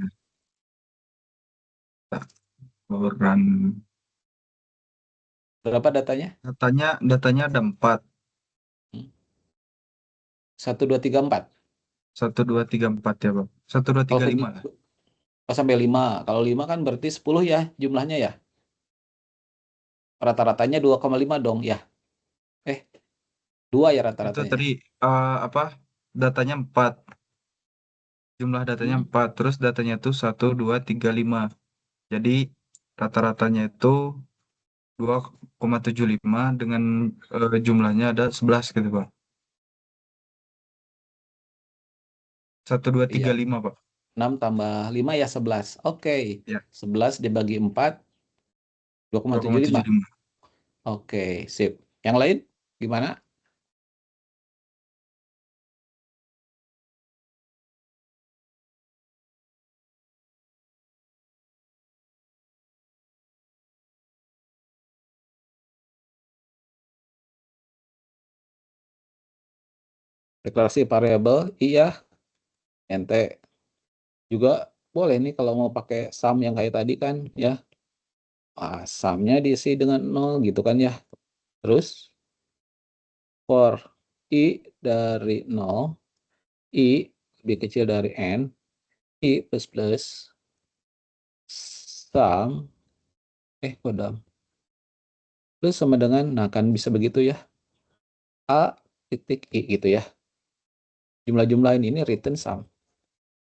Run. Berapa datanya? Datanya ada 4. 1234. 1234 ya Pak. 1235 lah. Sampai 5. Kalau 5 kan berarti 10 ya jumlahnya ya. Rata-ratanya 2,5 dong ya. 2 ya Itu rata-ratanya. tadi apa? Datanya 4. Jumlah datanya 4. Terus datanya itu 1, 2, 3, 5. Jadi rata-ratanya itu 2,75 dengan jumlahnya ada 11 gitu Pak. 1, 2, 3, Iya. 5 Pak. 6 tambah 5 ya 11. Oke. Ya. 11 dibagi 4. 2,75. 2,75. Oke, sip. Yang lain gimana? Deklarasi variabel iya, nt. Juga boleh nih kalau mau pakai sum yang kayak tadi kan ya. Sumnya diisi dengan 0 gitu kan ya. Terus for I dari 0, I lebih kecil dari N, I plus sum, kodam, plus sama dengan, nah kan bisa begitu ya, A titik I gitu ya. Jumlah-jumlahin ini return sum.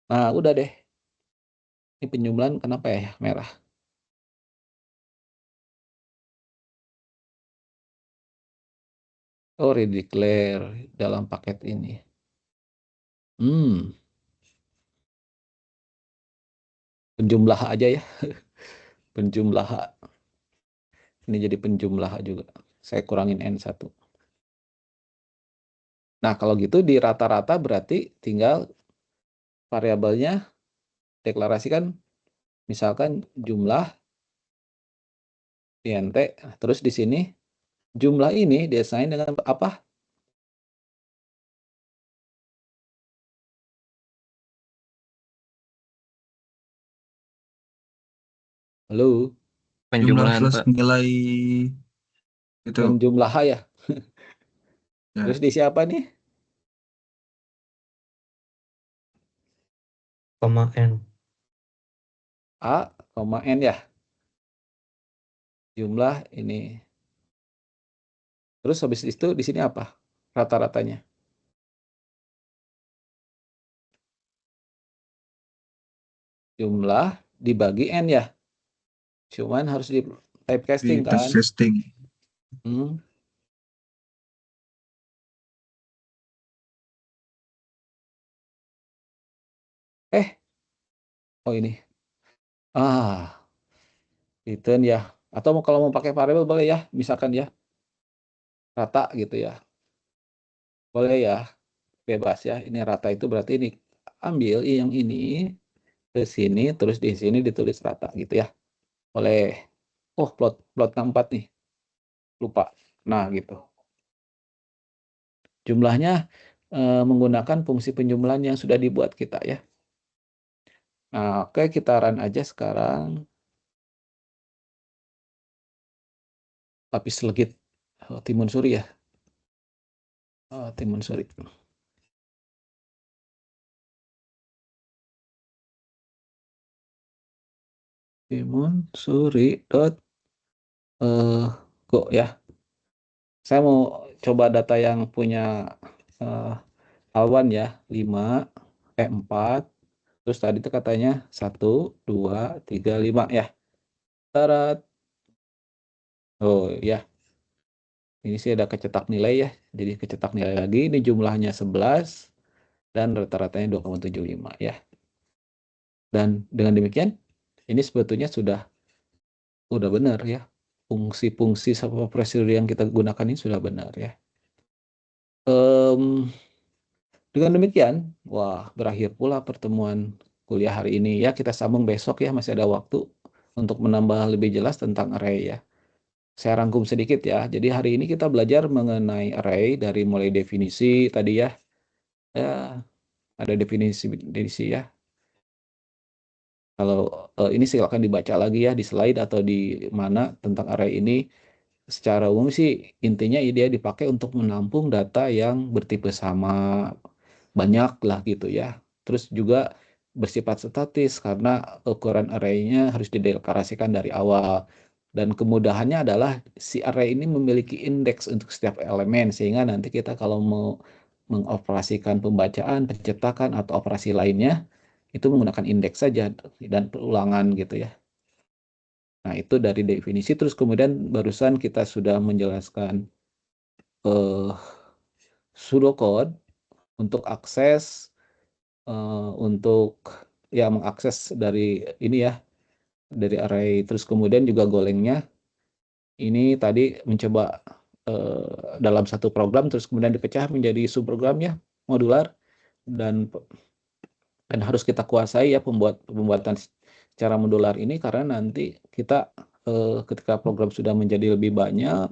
Nah udah deh. Ini penjumlahan kenapa ya merah? Oh, redeclare dalam paket ini. Penjumlah aja ya. Penjumlah. Ini jadi penjumlah juga. Saya kurangin N1. Nah, kalau gitu di rata-rata berarti tinggal variabelnya deklarasikan misalkan jumlah int, terus di sini jumlah ini diassign dengan apa? Halo, Jumlah Penjumlahan, plus Pak. nilai itu. penjumlah ya. Ya. Terus diisi apa nih? Koma N. A, N ya. Jumlah ini. Terus habis itu di sini apa? Rata-ratanya. Jumlah dibagi N ya. Cuman harus di typecasting Di kan. testing. Oh ini. Return ya. Atau kalau mau pakai variabel boleh ya. Misalkan ya. Rata gitu ya. Boleh ya. Bebas ya. Ini rata itu berarti ini. Ambil yang ini ke sini. Terus di sini ditulis rata gitu ya. Boleh. Oh, plot keempat nih. Lupa. Nah, gitu. Jumlahnya menggunakan fungsi penjumlahan yang sudah dibuat kita ya. Nah, oke, kita run aja sekarang. Lapis legit. Timun suri ya. Timun suri. Timun suri go ya. Saya mau coba data yang punya awan ya, 4, terus tadi itu katanya 1, 2, 3, 5 ya. Tarat. Oh ya, ini sih ada kecetak nilai ya, jadi kecetak nilai lagi, ini jumlahnya 11 dan rata-ratanya 2,75 ya. Dan dengan demikian, ini sebetulnya sudah benar ya. Fungsi-fungsi sama prosedur yang kita gunakan ini sudah benar ya. Dengan demikian, berakhir pula pertemuan kuliah hari ini ya. Kita sambung besok ya, masih ada waktu untuk menambah lebih jelas tentang array ya. Saya rangkum sedikit ya. Jadi hari ini kita belajar mengenai array dari mulai definisi tadi ya. Ya, ada definisi ya. Kalau ini silakan dibaca lagi ya di slide atau di mana tentang array ini. Secara umum sih intinya dia dipakai untuk menampung data yang bertipe sama, banyak lah gitu ya. Terus juga bersifat statis karena ukuran array-nya harus dideklarasikan dari awal. Dan kemudahannya adalah si array ini memiliki indeks untuk setiap elemen sehingga nanti kita kalau mau mengoperasikan pembacaan, pencetakan atau operasi lainnya itu menggunakan indeks saja dan perulangan gitu ya. Nah, itu dari definisi. Terus kemudian barusan kita sudah menjelaskan pseudocode untuk akses, untuk ya mengakses dari ini ya, dari array. Terus kemudian juga golengnya. Ini tadi mencoba dalam satu program, terus kemudian dipecah menjadi subprogram ya, modular. Dan harus kita kuasai ya pembuatan secara modular ini karena nanti kita ketika program sudah menjadi lebih banyak,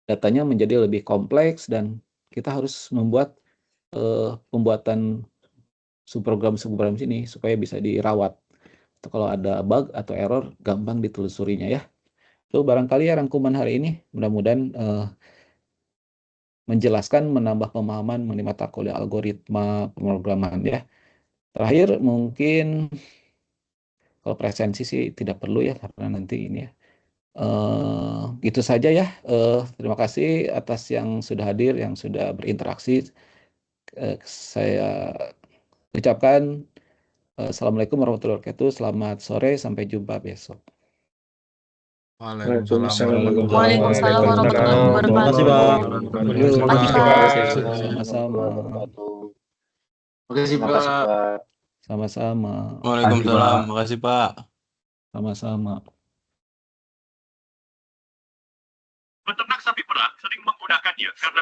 datanya menjadi lebih kompleks dan kita harus membuat pembuatan subprogram sini supaya bisa dirawat. Atau kalau ada bug atau error gampang ditelusurinya ya. Itu barangkali ya rangkuman hari ini. Mudah-mudahan menjelaskan, menambah pemahaman mengenai mata kuliah algoritma pemrograman ya. Terakhir mungkin kalau presensi sih tidak perlu ya karena nanti ini ya. Gitu saja ya. Terima kasih atas yang sudah hadir, yang sudah berinteraksi. Saya ucapkan Assalamualaikum warahmatullahi wabarakatuh. Selamat sore, sampai jumpa besok. Waalaikumsalam Waalaikumsalam warahmatullahi wabarakatuh. Terima kasih, Pak. Yuk, Terima kasih, Pak. sama-sama. Terima kasih, Pak. Sama-sama. Waalaikumsalam. Terima kasih, Pak. Sama-sama. Peternak sapi perah sering menggunakannya karena